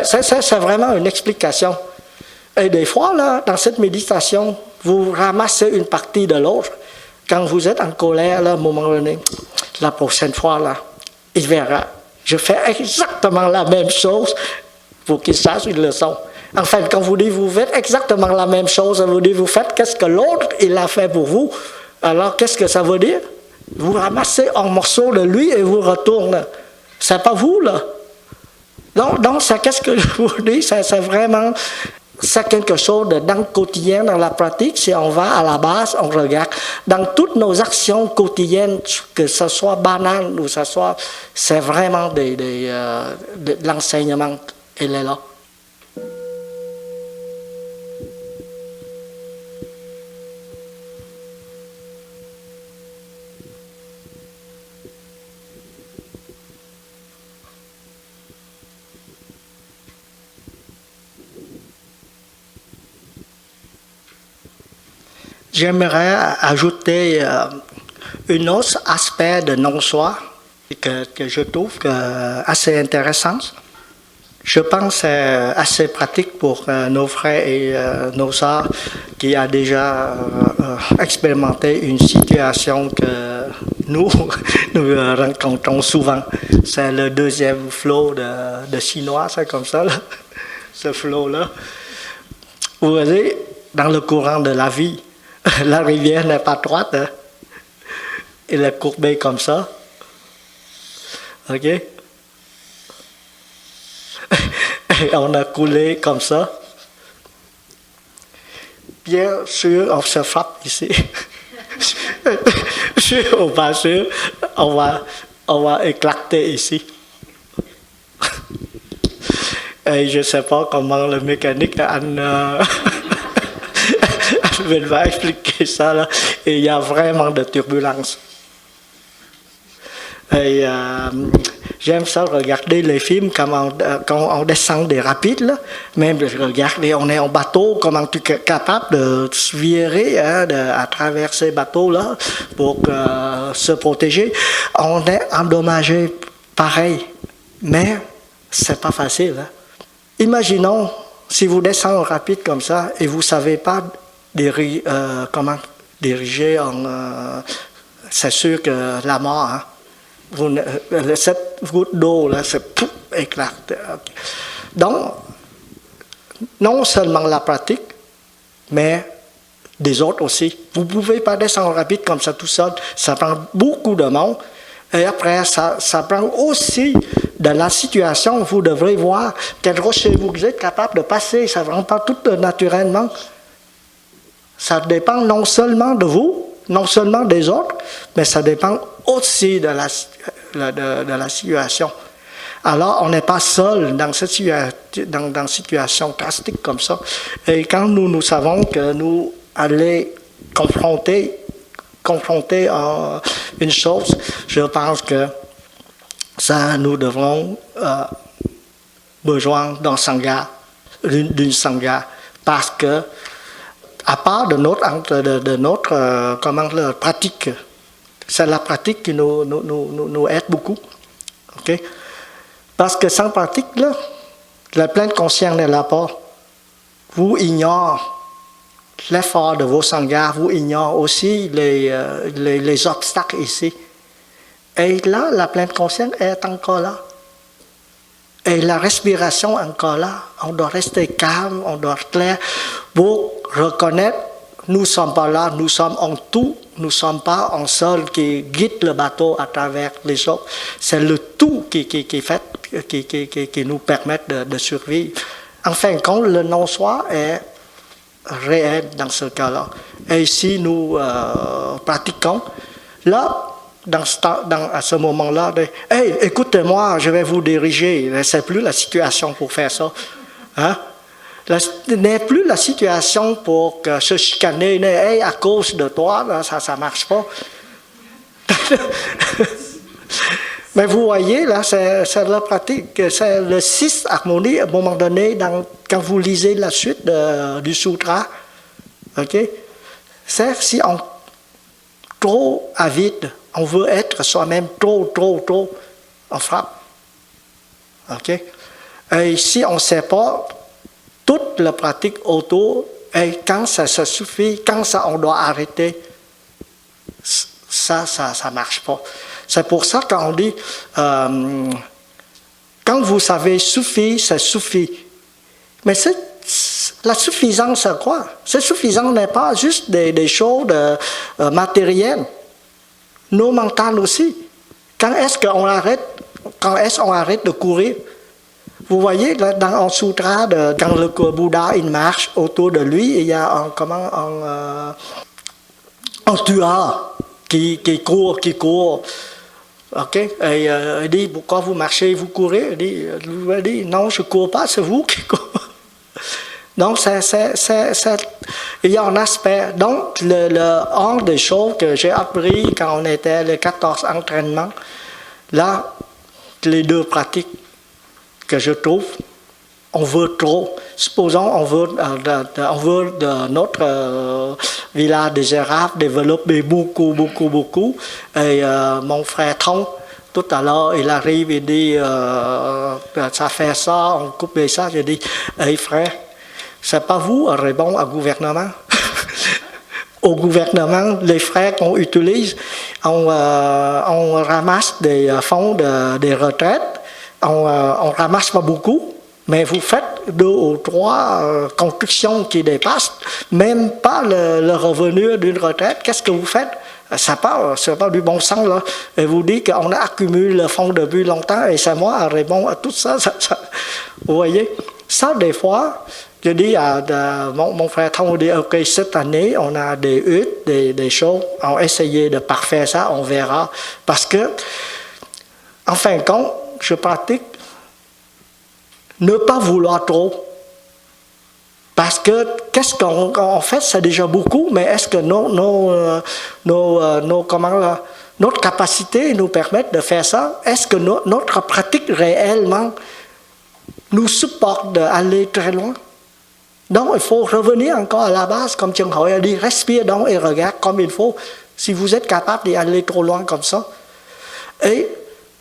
c'est vraiment une explication. Et des fois, là, dans cette méditation, vous ramassez une partie de l'autre. Quand vous êtes en colère, là, à un moment donné, la prochaine fois, là, il verra. Je fais exactement la même chose pour qu'il sache une leçon. Enfin, quand vous dites vous faites exactement la même chose, vous dites vous faites qu'est-ce que l'autre il a fait pour vous. Alors, qu'est-ce que ça veut dire? Vous ramassez un morceau de lui et vous retournez. C'est pas vous, là. Donc c'est qu'est-ce que je vous dis, c'est vraiment, c'est quelque chose de dans le quotidien, dans la pratique. Si on va à la base, on regarde dans toutes nos actions quotidiennes, que ce soit banal ou ce soit, c'est vraiment de l'enseignement. Il est là. J'aimerais ajouter un autre aspect de non-soi que je trouve assez intéressant. Je pense que c'est assez pratique pour nos frères et nos sœurs qui ont déjà expérimenté une situation que nous rencontrons souvent. C'est le deuxième flot de Chinois, c'est comme ça, là. Ce flot-là. Vous voyez, dans le courant de la vie, la rivière n'est pas droite, hein? Elle est courbée comme ça. OK? Et on a coulé comme ça. Bien sûr, on se frappe ici. Sûr ou pas sûr, on va éclater ici. Et je ne sais pas comment le mécanique va expliquer ça, là. Et il y a vraiment de turbulences. Et j'aime ça regarder les films quand on descend des rapides, là. Même regarder, on est en bateau, comment tu es capable de se virer, hein, à travers ces bateaux-là pour se protéger. On est endommagé pareil, mais c'est pas facile, hein. Imaginons si vous descendez en rapide comme ça et vous ne savez pas comment diriger, c'est sûr que la mort, hein. Cette goutte d'eau, là, c'est éclate. Donc, non seulement la pratique, mais des autres aussi. Vous ne pouvez pas descendre rapide comme ça tout seul. Ça prend beaucoup de monde. Et après, ça prend aussi de la situation. Vous devrez voir quel rocher vous êtes capable de passer. Ça ne prend pas tout naturellement. Ça dépend non seulement de vous, non seulement des autres, mais ça dépend aussi de la situation. Alors, on n'est pas seul dans cette situation drastique comme ça. Et quand nous savons que nous allons confronter à une chose, je pense que ça, nous devrons besoin d'un sangha, d'une sangha, parce que à part de notre pratique, c'est la pratique qui nous aide beaucoup. Okay? Parce que sans pratique, là, la pleine conscience n'est là pas. Vous ignorez l'effort de vos sanghas, vous ignorez aussi les obstacles ici. Et là, la pleine conscience est encore là. Et la respiration est encore là. On doit rester calme, on doit être clair pour reconnaître, nous ne sommes pas là, nous sommes en tout, nous ne sommes pas en seul qui guide le bateau à travers les autres. C'est le tout qui nous permet de survivre. En fin de compte, le non-soi est réel dans ce cas-là. Et si nous pratiquons, là, à ce moment-là, hey, écoutez-moi, je vais vous diriger. Ce n'est plus la situation pour faire ça. Hein? Ce n'est plus la situation pour se chicaner. Hey, à cause de toi, là, ça ne marche pas. Mais vous voyez, là, c'est la pratique. C'est le 6 harmonie, à un moment donné, quand vous lisez la suite du sutra, okay? C'est si on trop avide, on veut être soi-même trop, on frappe. Okay? Et si on ne sait pas, toute la pratique autour, et quand ça suffit, quand ça on doit arrêter, ça ne marche pas. C'est pour ça qu'on dit, quand vous savez suffit, ça suffit. Mais la suffisance, c'est quoi? Cette suffisance n'est pas juste des choses matérielles. nos mentales aussi. Quand est-ce qu'on arrête, quand est-ce qu'on arrête de courir? Vous voyez, là, dans un sutra, quand le Bouddha il marche autour de lui, il y a un tueur qui court. Ok? Et il dit, pourquoi vous marchez, vous courez? Il dit, non, je ne cours pas, c'est vous qui courez. Donc, il y a un aspect. Donc, un des choses que j'ai appris quand on était les 14 entraînements, là, les deux pratiques que je trouve, on veut trop. Supposons on veut de notre village des girafes développer beaucoup. Et mon frère Thông, tout à l'heure, il arrive et dit ça fait ça, on coupe ça. Je dis, hey frère, c'est pas vous qui répondez au gouvernement. Au gouvernement, les frères qu'on utilise, on ramasse des fonds des retraites, on ramasse pas beaucoup, mais vous faites 2 ou 3 constructions qui dépassent même pas le revenu d'une retraite. Qu'est-ce que vous faites? C'est pas du bon sens, là. Et vous dites qu'on a accumulé le fonds depuis longtemps et c'est moi qui réponds à tout ça. Vous voyez? Ça, des fois, je dis à mon frère Thông, dit, ok, cette année, on a des huttes, des choses, on va essayer de parfaire ça, on verra. Parce que, en fin de compte, je pratique ne pas vouloir trop. Parce que qu'est-ce qu'on fait, c'est déjà beaucoup, mais est-ce que notre capacité nous permet de faire ça? Est-ce que notre pratique réellement nous supporte d'aller très loin? Donc il faut revenir encore à la base, comme Cheng Hội a dit, respire donc et regarde comme il faut. Si vous êtes capable d'aller trop loin comme ça. Et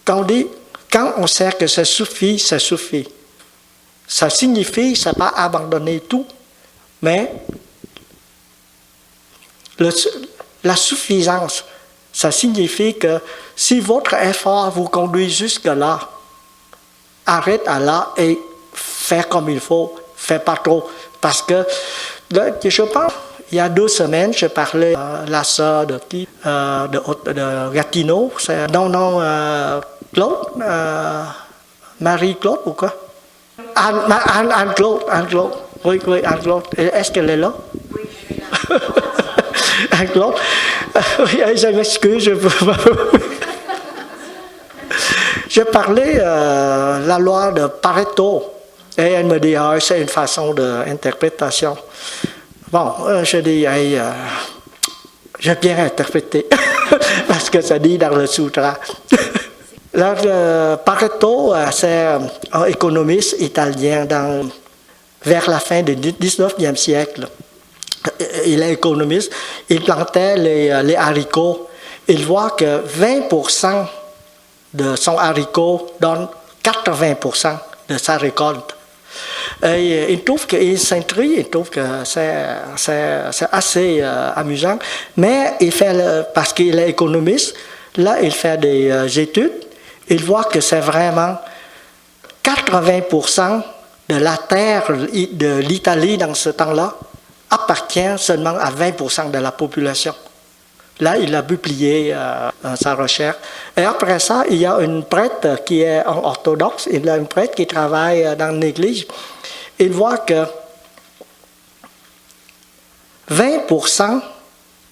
quand on dit, quand on sait que ça suffit, ça suffit. Ça signifie, ça ne pas abandonner tout, mais la suffisance, ça signifie que si votre effort vous conduit jusque-là, arrête à là et faire comme il faut, fais pas trop. Parce que, je pense, il y a 2 semaines, je parlais à la sœur de Gatineau, Claude, Marie-Claude ou quoi? Anne-Claude. Oui, Anne-Claude. Est-ce qu'elle est là? Oui, elle est là. Anne-Claude. Oui, je m'excuse, je peux pas. Je parlais la loi de Pareto. Et elle me dit, c'est une façon d'interprétation. Bon, je dis, j'ai bien interprété. Parce que ça dit dans le sutra. Pareto, c'est un économiste italien vers la fin du 19e siècle. Il est économiste, il plantait les haricots. Il voit que 20% de son haricot donne 80% de sa récolte. Et il trouve qu'il s'intrigue, il trouve que c'est assez amusant, mais parce qu'il est économiste, là il fait des études. Il voit que c'est vraiment 80% de la terre de l'Italie dans ce temps-là appartient seulement à 20% de la population. Là, il a publié sa recherche. Et après ça, il y a une prêtre qui est orthodoxe, il y a une prêtre qui travaille dans l'église. Il voit que 20%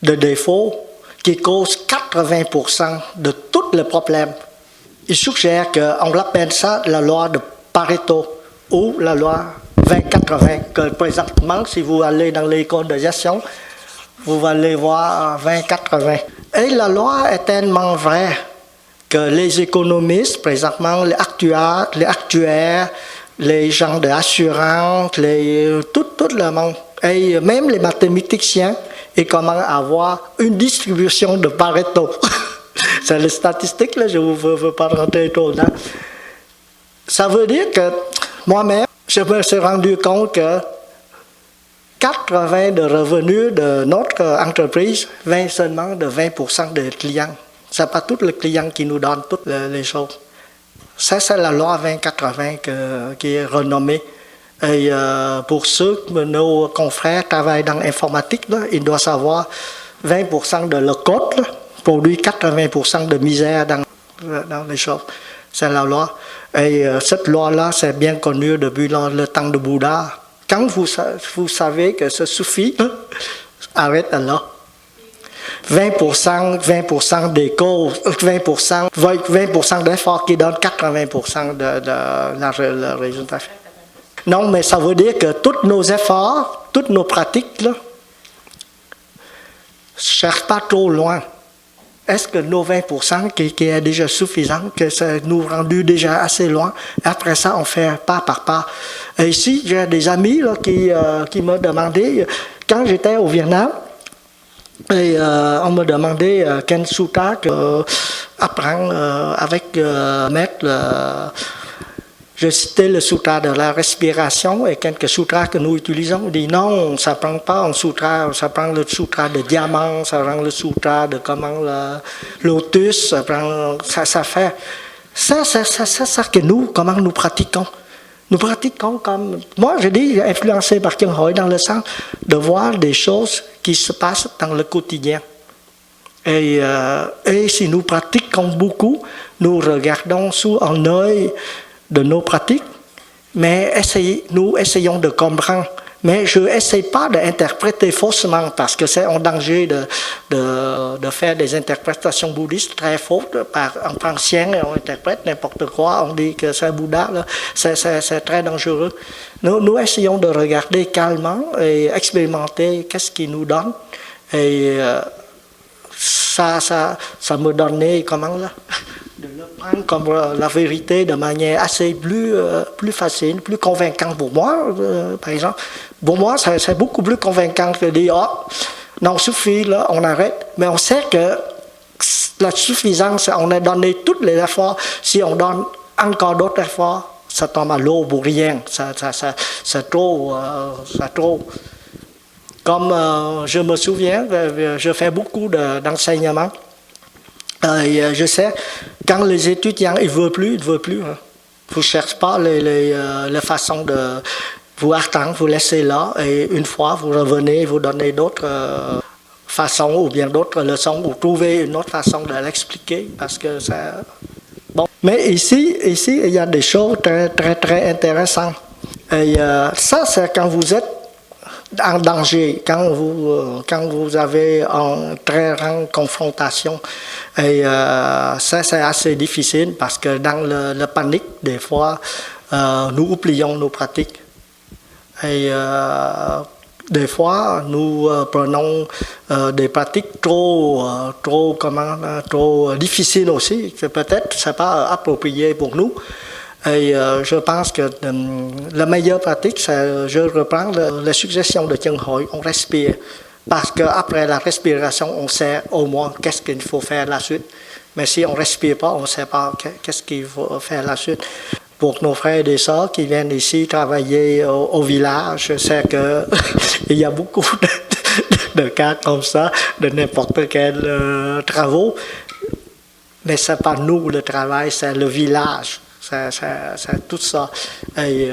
de défauts qui causent 80% de tous les problèmes. Il suggère qu'on appelle ça la loi de Pareto ou la loi 20-80, que présentement, si vous allez dans l'école de gestion, vous allez voir 20-80. Et la loi est tellement vraie que les économistes, présentement, les actuaires, les gens de l'assurance, tout le monde, et même les mathématiciens, ils commencent à avoir une distribution de Pareto. C'est les statistiques, là, je ne veux pas rentrer trop dedans. Ça veut dire que moi-même, je me suis rendu compte que 80% de revenus de notre entreprise viennent seulement de 20% des clients. Ce n'est pas tous les clients qui nous donnent toutes les choses. Ça, c'est la loi 20-80 qui est renommée. Et pour ceux, nos confrères travaillent dans l'informatique, là, ils doivent savoir 20% de leur code, là, produit 80% de misère dans les choses. C'est la loi. Et cette loi-là, c'est bien connu depuis le temps de Bouddha. Quand vous savez que ça suffit, arrête là. 20% des causes, 20% d'efforts qui donnent 80% de résultat. Non, mais ça veut dire que tous nos efforts, toutes nos pratiques, là, ne cherchent pas trop loin. Est-ce que nos 20% qui est déjà suffisant, que ça nous rendu déjà assez loin, après ça, on fait pas par pas. Et ici, j'ai des amis là, qui m'ont demandé, quand j'étais au Vietnam, et on me demandait quel sutra apprendre avec maître. Je citais le sutra de la respiration et quelques sutras que nous utilisons. On dit non, ça ne prend pas un sutra, ça prend le sutra de diamant, ça prend le sutra de comment le lotus, ça fait. Ça que nous, comment nous pratiquons. Nous pratiquons comme. Moi, je dis, influencé par Kyung Hoi dans le sens de voir des choses qui se passent dans le quotidien. Et si nous pratiquons beaucoup, nous regardons sous un œil de nos pratiques, mais nous essayons de comprendre. Mais je n'essaie pas d'interpréter faussement parce que c'est en danger de faire des interprétations bouddhistes très fausses. En ancien, on interprète n'importe quoi, on dit que c'est Bouddha, c'est très dangereux. Nous essayons de regarder calmement et expérimenter qu'est-ce qu'il nous donne. Et ça me donnait, comment là, de le prendre comme la vérité de manière assez plus facile, plus convaincante pour moi, par exemple. Pour moi, c'est beaucoup plus convaincant que de dire « Oh, non, suffit, là, on arrête ». Mais on sait que la suffisance, on a donné tous les efforts. Si on donne encore d'autres efforts, ça tombe à l'eau pour rien. C'est trop. Comme je me souviens, je fais beaucoup d'enseignements. Je sais, quand les étudiants ne veulent plus, hein. Vous ne cherchez pas les façons de vous attendre, vous laissez là, et une fois vous revenez, vous donnez d'autres façons ou bien d'autres leçons, ou trouvez une autre façon de l'expliquer, parce que c'est bon. Mais ici, il y a des choses très, très, très intéressantes. Et ça, c'est quand vous êtes en danger, quand vous avez une très grande confrontation. Et ça, c'est assez difficile parce que dans le panique, des fois, nous oublions nos pratiques. Et des fois, nous prenons des pratiques trop difficiles aussi. Peut-être que ce n'est pas approprié pour nous. Et je pense que la meilleure pratique, c'est, je reprends la suggestion de Kyung Hoi, on respire. Parce qu'après la respiration, on sait au moins qu'est-ce qu'il faut faire la suite. Mais si on ne respire pas, on ne sait pas qu'est-ce qu'il faut faire la suite. Pour nos frères et sœurs qui viennent ici travailler au village, je sais qu'il y a beaucoup de cas comme ça, de n'importe quel travaux. Mais ce n'est pas nous le travail, c'est le village. C'est tout ça. Et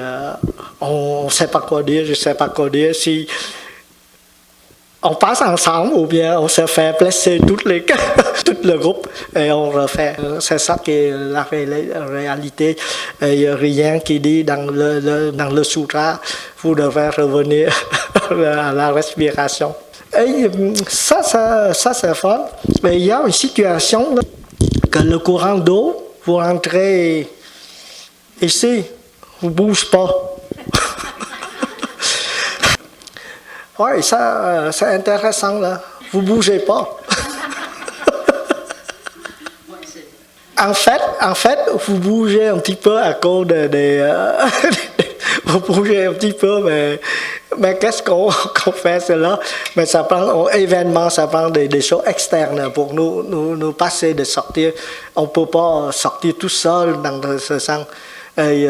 on ne sait pas quoi dire, je ne sais pas quoi dire. Si on passe ensemble ou bien on se fait placer tout le groupe et on refait. C'est ça qui est la réalité. Il n'y a rien qui dit dans le sutra, vous devez revenir à la respiration. Et ça c'est fort. Mais il y a une situation là, que le courant d'eau, vous rentrez ici, vous ne bougez pas. Oui, ça, c'est intéressant, là. Vous ne bougez pas. En fait, vous bougez un petit peu à cause vous bougez un petit peu, mais qu'est-ce qu'on fait, cela? Mais ça prend un événement, ça prend des choses externes pour nous passer de sortir. On ne peut pas sortir tout seul dans ce sens. Et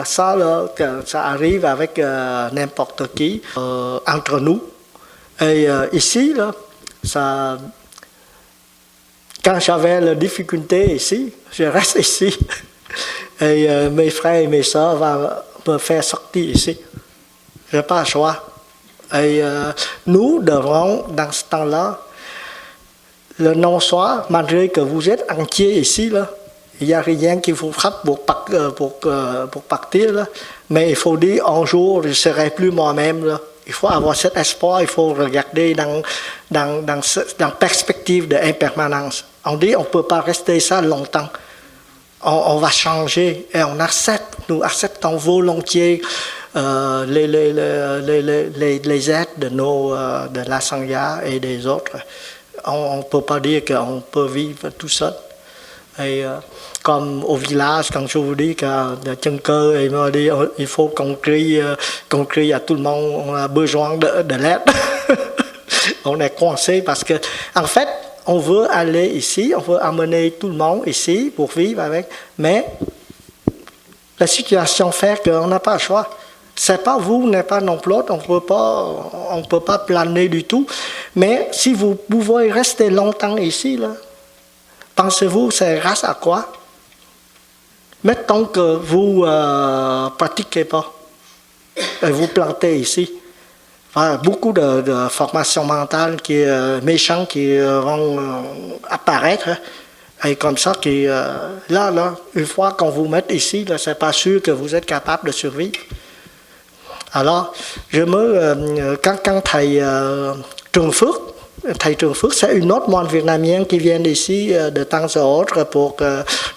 ça, là, ça arrive avec n'importe qui, entre nous. Et ici, là, ça, quand j'avais la difficulté ici, je reste ici. Et mes frères et mes soeurs vont me faire sortir ici. Je n'ai pas le choix. Et nous devrons, dans ce temps-là, le non-soi, malgré que vous êtes entier ici, là, il n'y a rien qui vous frappe pour partir, là. Mais il faut dire, un jour, je ne serai plus moi-même, là. Il faut avoir cet espoir, il faut regarder dans perspective de impermanence. On dit, on ne peut pas rester ça longtemps. On va changer et on accepte, nous acceptons volontiers les aides de la Sangha et des autres. On ne peut pas dire qu'on peut vivre tout seul. Et comme au village, quand je vous dis que chân cơ, il m'a dit il faut qu'on crie à tout le monde, on a besoin de l'aide. On est coincé parce que, en fait, on veut aller ici, on veut amener tout le monde ici pour vivre avec, mais la situation fait qu'on n'a pas le choix. C'est pas vous, n'est pas non plus, on ne peut pas planer du tout. Mais si vous pouvez rester longtemps ici, là, pensez-vous, c'est grâce à quoi? Mettons que vous ne pratiquez pas et vous plantez ici. Enfin, beaucoup de formations mentales méchantes qui vont apparaître. Et comme ça, là, une fois qu'on vous met ici, ce n'est pas sûr que vous êtes capable de survivre. Alors, quand thầy Trường Phước, c'est une autre moine vietnamienne qui vient ici de temps à autre pour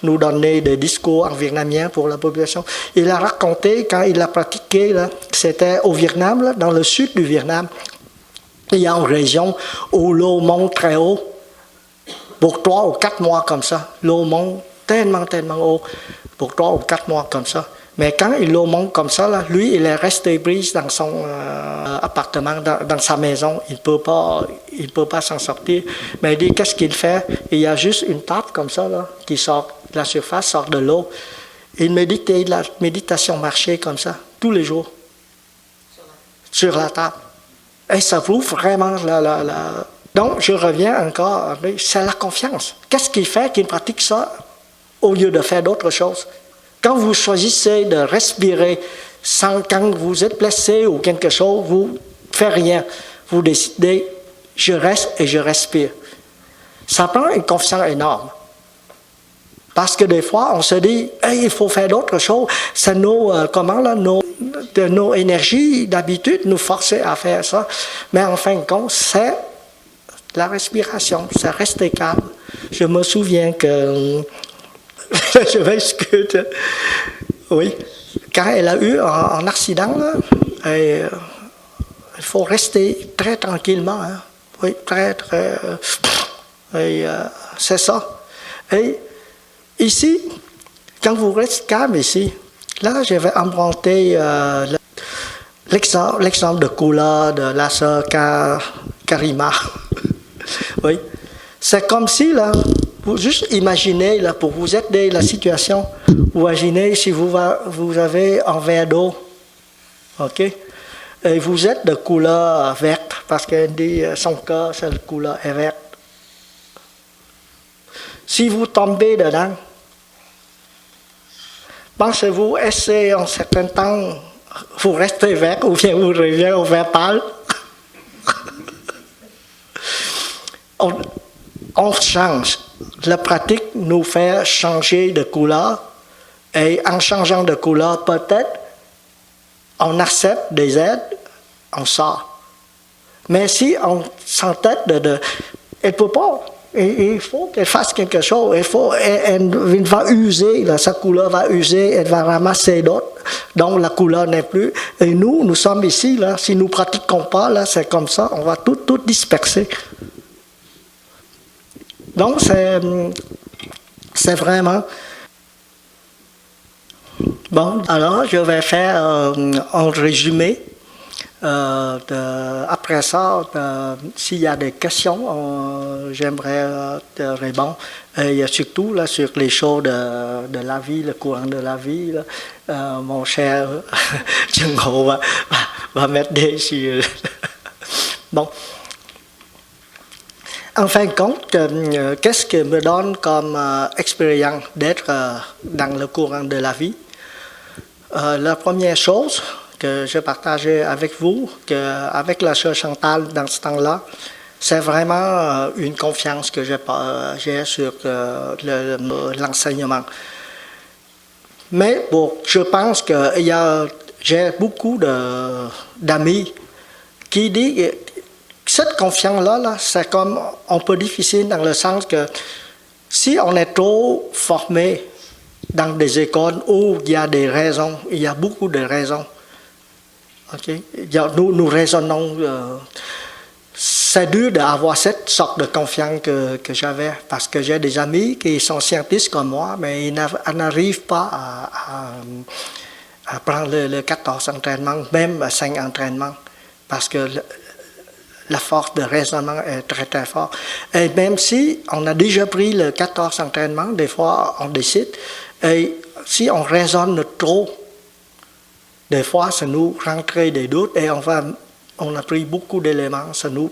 nous donner des discours en vietnamien pour la population. Il a raconté, quand il a pratiqué, c'était au Vietnam, là, dans le sud du Vietnam, il y a une région où l'eau monte très haut, pour 3 ou 4 mois comme ça. L'eau monte tellement haut, pour 3 ou 4 mois comme ça. Mais quand l'eau monte comme ça, là, lui, il est resté pris dans son appartement, dans sa maison. Il ne peut pas s'en sortir. Mais il dit, qu'est-ce qu'il fait? Il y a juste une table comme ça, là, qui sort de la surface, sort de l'eau. Il méditait, la méditation marchait comme ça, tous les jours, sur la table. Et ça prouve vraiment Donc, je reviens encore, c'est la confiance. Qu'est-ce qu'il fait qu'il pratique ça au lieu de faire d'autres choses? Quand vous choisissez de respirer quand vous êtes blessé ou quelque chose, vous ne faites rien. Vous décidez, je reste et je respire. Ça prend une confiance énorme. Parce que des fois, on se dit, hey, il faut faire d'autres choses. C'est nos énergies d'habitude nous forcer à faire ça. Mais en fin de compte, c'est la respiration, c'est rester calme. Je me souviens que je m'excuse. Oui. Quand elle a eu un accident, là, il faut rester très tranquillement. Hein. Oui, très. C'est ça. Et ici, quand vous restez calme ici, là, je vais emprunter l'exemple de Kula, de la sœur Karima. Oui. C'est comme si, là, vous juste imaginez, là, pour vous aider la situation, vous imaginez si vous avez un verre d'eau, ok, et vous êtes de couleur verte, parce qu'elle dit son cœur, c'est la couleur est verte. Si vous tombez dedans, pensez-vous, est-ce en certain temps, vous restez vert ou bien vous revenez au vert pâle? On change. La pratique nous fait changer de couleur et en changeant de couleur, peut-être, on accepte des aides, on sort. Mais si on s'entête elle ne peut pas. Il faut qu'elle fasse quelque chose. Elle va user, là, sa couleur va user, elle va ramasser d'autres, donc la couleur n'est plus. Et nous sommes ici, là, si nous ne pratiquons pas, là, c'est comme ça, on va tout disperser. Donc, c'est vraiment... Bon, alors, je vais faire un résumé. Après ça, s'il y a des questions, j'aimerais te répondre. Et surtout là, sur les choses de la vie, le courant de la vie. Là, mon cher Trần Ngộ va m'aider sur... Bon. En fin de compte, qu'est-ce qui me donne comme expérience d'être dans le courant de la vie? La première chose que je partageais avec vous, avec la sœur Chantal dans ce temps-là, C'est vraiment une confiance que j'ai sur l'enseignement. Mais bon, je pense que j'ai beaucoup d'amis qui disent que cette confiance-là, c'est comme un peu difficile dans le sens que si on est trop formé dans des écoles où il y a des raisons, il y a beaucoup de raisons. Okay? Nous raisonnons. C'est dur d'avoir cette sorte de confiance que j'avais parce que j'ai des amis qui sont scientifiques comme moi, mais ils n'arrivent pas à prendre le 14 entraînements, même 5 entraînements, parce que la force de raisonnement est très très forte. Et même si on a déjà pris le 14 entraînements, des fois on décide, et si on raisonne trop, des fois ça nous rentre des doutes et on a pris beaucoup d'éléments, ça nous...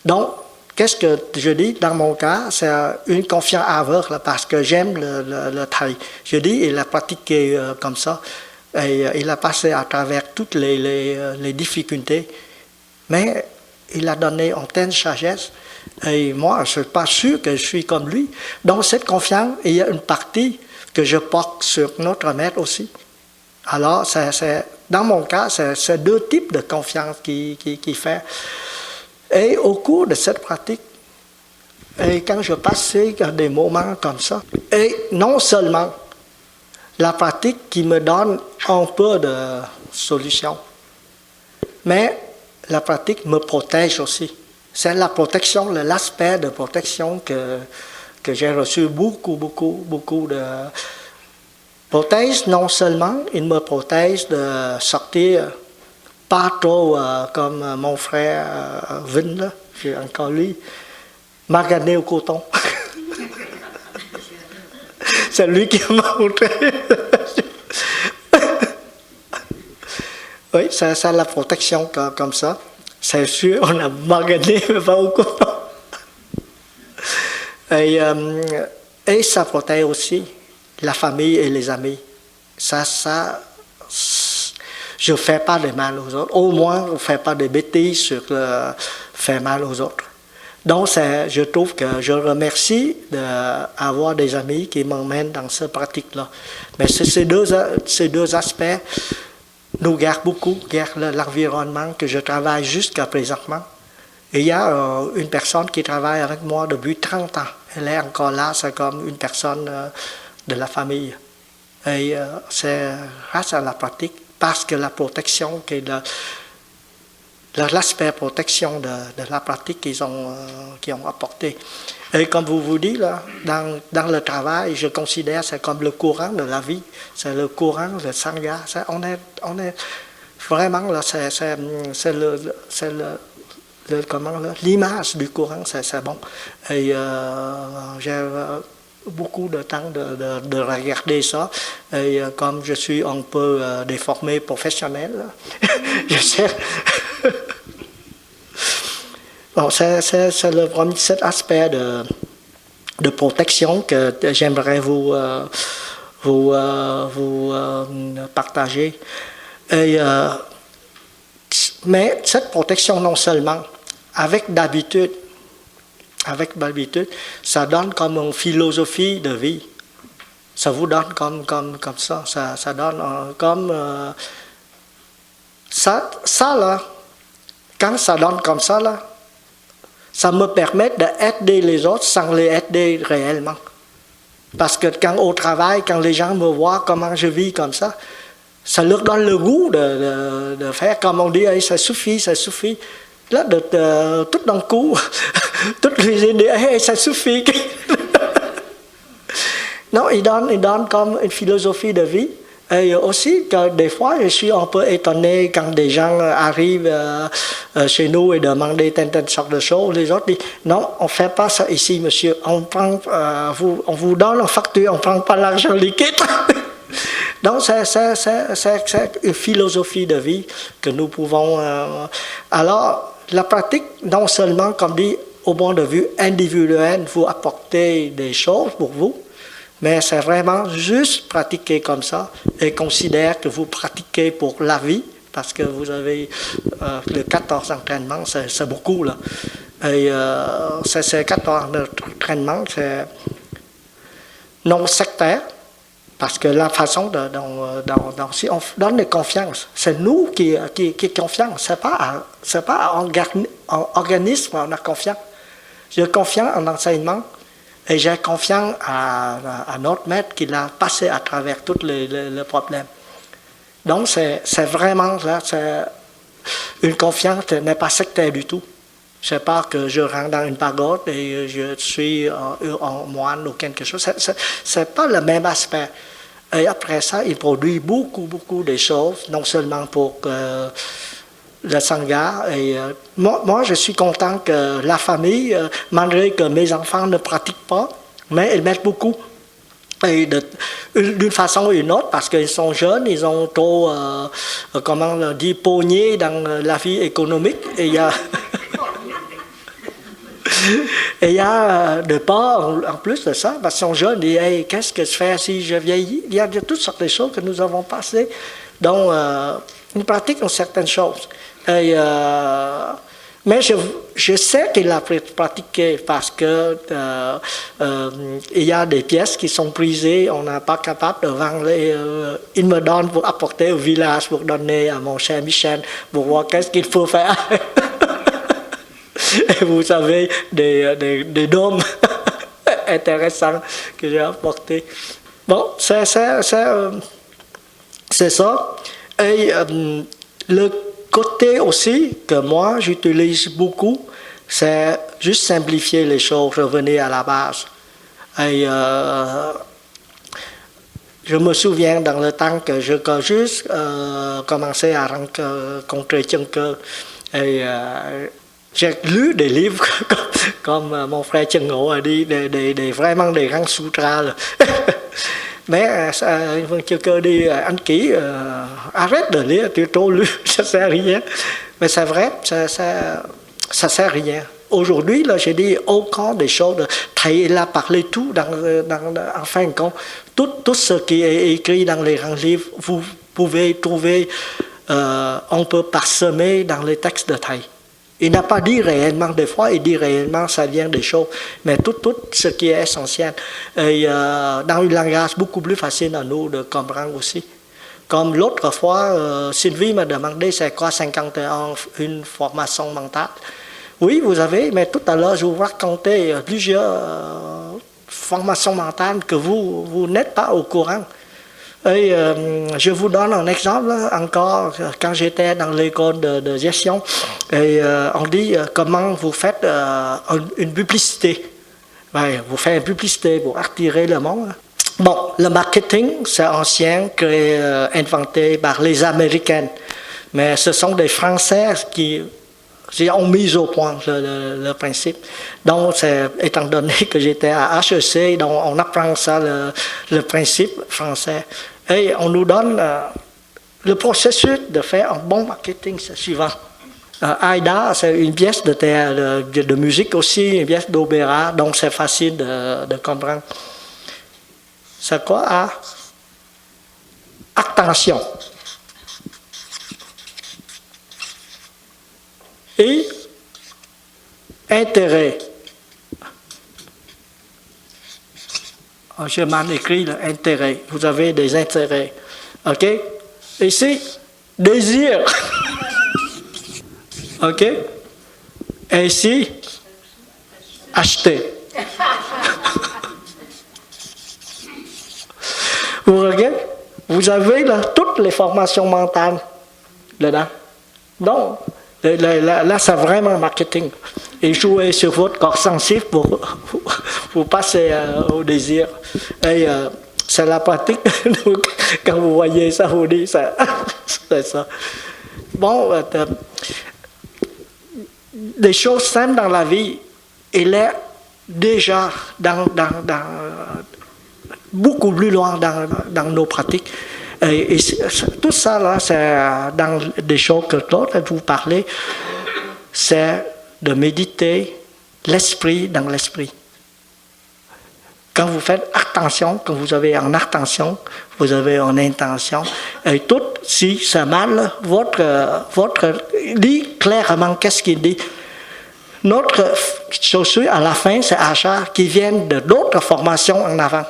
Donc, qu'est-ce que je dis? Dans mon cas, c'est une confiance aveugle parce que j'aime le Thaï. Je dis, il a pratiqué comme ça et il a passé à travers toutes les difficultés, mais il a donné une telle sagesse et moi, je ne suis pas sûr que je suis comme lui. Donc, cette confiance, il y a une partie que je porte sur notre maître aussi. Alors, dans mon cas, c'est deux types de confiance qui fait. Et au cours de cette pratique, et quand je passais à des moments comme ça, et non seulement la pratique qui me donne un peu de solution, mais la pratique me protège aussi. C'est la protection, l'aspect de protection que j'ai reçu beaucoup de... Protège non seulement, il me protège de sortir pas trop comme mon frère Vin, là, j'ai encore lui, magané au coton. C'est lui qui m'a montré. Oui, c'est la protection comme ça. C'est sûr, on a magané, mais pas au coton. Et ça protège aussi la famille et les amis. Ça, je ne fais pas de mal aux autres. Au moins, je ne fais pas de bêtises sur faire mal aux autres. Donc, je trouve que je remercie d'avoir des amis qui m'emmènent dans cette pratique-là. Mais ces deux aspects nous gardent beaucoup, gardent l'environnement que je travaille jusqu'à présentement. Et il y a une personne qui travaille avec moi depuis 30 ans. Elle est encore là, c'est comme une personne de la famille. Et c'est grâce à la pratique, parce que la protection, l'aspect protection de la pratique qu'ils ont apporté. Et comme vous dites, là, dans le travail, je considère que c'est comme le courant de la vie, c'est le courant de Sangha. On est vraiment, là, c'est l'image du courant, c'est bon. Et j'ai beaucoup de temps de regarder ça. Et comme je suis un peu déformé professionnel, je sais. Bon, c'est cet aspect de protection que j'aimerais vous partager. Et, mais cette protection, non seulement, avec d'habitude, ça donne comme une philosophie de vie. Ça vous donne comme ça. Ça donne comme... ça là, quand ça donne comme ça, là, ça me permet d'aider les autres sans les aider réellement. Parce que quand au travail, quand les gens me voient comment je vis comme ça leur donne le goût de faire comme on dit, hey, ça suffit. Là, tout d'un coup, toutes les idées, hey, ça suffit. Non, il donne comme une philosophie de vie. Et aussi, que des fois, je suis un peu étonné quand des gens arrivent chez nous et demandent telle sorte de choses. Les autres disent, non, on ne fait pas ça ici, monsieur. On vous donne une facture, on ne prend pas l'argent liquide. Donc, c'est une philosophie de vie que nous pouvons... Alors, la pratique, non seulement, comme dit, au point de vue individuel, vous apportez des choses pour vous, mais c'est vraiment juste pratiquer comme ça et considère que vous pratiquez pour la vie, parce que vous avez le 14 entraînements, c'est beaucoup là. Et ces 14 entraînements, c'est non sectaire, parce que la façon si on donne de confiance, c'est nous qui confiance, c'est pas à organisme on a confiance. J'ai confiance en enseignement et j'ai confiance à notre maître qui l'a passé à travers tous les problèmes. Donc c'est vraiment là, c'est une confiance qui n'est pas sectaire du tout. C'est pas que je rentre dans une pagode et je suis en moine ou quelque chose. C'est pas le même aspect. Et après ça, il produit beaucoup de choses, non seulement pour le Sangha. Et moi, je suis content que la famille, malgré que mes enfants ne pratiquent pas, mais ils mettent beaucoup. Et d'une façon ou d'une autre, parce qu'ils sont jeunes, ils ont trop, comment on dit, pogné dans la vie économique. Et il y a... Et il y a de part, en plus de ça, parce qu'ils sont jeunes, ils disent hey, qu'est-ce que je fais si je vieillis? Il y a toutes sortes de choses que nous avons passées. Donc, ils pratiquent certaines choses. Et, mais je sais qu'il a pratiqué parce que il y a des pièces qui sont brisées, on n'est pas capable de vendre. Il me donne pour apporter au village, pour donner à mon cher Michel, pour voir qu'est-ce qu'il faut faire. Et vous avez des dômes intéressants que j'ai apportés. Bon, c'est ça. Et le côté aussi que moi j'utilise beaucoup, c'est juste simplifier les choses, revenir à la base. Et je me souviens dans le temps que je juste commencé à rencontrer Chenke. Et j'ai lu des livres comme mon frère Chen Ngộ a dit, vraiment des grands sutras. Mais quelqu'un dit, anh Kỷ, arrête de lire, tu es trop lu, ça ne sert à rien. Mais c'est vrai, ça ne sert à rien. Aujourd'hui, là, j'ai dit aucun des choses. Thầy il a parlé tout en fin de compte. Tout ce qui est écrit dans les grands livres, vous pouvez trouver, on peut parsemer dans les textes de Thầy. Il n'a pas dit réellement, des fois il dit réellement, ça vient des choses, mais tout ce qui est essentiel. Et dans un langage beaucoup plus facile à nous de comprendre aussi. Comme l'autre fois, Sylvie m'a demandé c'est quoi 51, une formation mentale. Oui, vous avez, mais tout à l'heure je vous racontais plusieurs formations mentales que vous n'êtes pas au courant. Et je vous donne un exemple encore, quand j'étais dans l'école de gestion, et on dit comment vous faites une publicité. Ouais, vous faites une publicité pour attirer le monde. Bon, le marketing, c'est ancien, créé, inventé par les Américains, mais ce sont des Français qui ont mis au point le principe. Donc, étant donné que j'étais à HEC, donc on apprend ça, le principe français. Et on nous donne le processus de faire un bon marketing, c'est suivant. Aïda, c'est une pièce de musique aussi, une pièce d'opéra, donc c'est facile de comprendre. C'est quoi? Attention. Et intérêt. Je m'en écris l'intérêt. Vous avez des intérêts. OK? Ici, désir. OK? Et ici, acheter. Vous regardez? Vous avez là, toutes les formations mentales dedans. Donc, là, c'est vraiment marketing. Et jouer sur votre corps sensible pour passer au désir. Et c'est la pratique. Donc, quand vous voyez ça, vous dites ça. C'est ça. Bon, des choses simples dans la vie, il est déjà beaucoup plus loin dans nos pratiques. Et tout ça, là, c'est dans des choses que l'autre vous parlez, c'est de méditer l'esprit dans l'esprit. quand vous faites attention, quand vous avez en attention, vous avez en intention, et tout, si c'est mal, votre dit clairement qu'est-ce qu'il dit. Notre chaussure à la fin, c'est achat qui vient de d'autres formations en avant,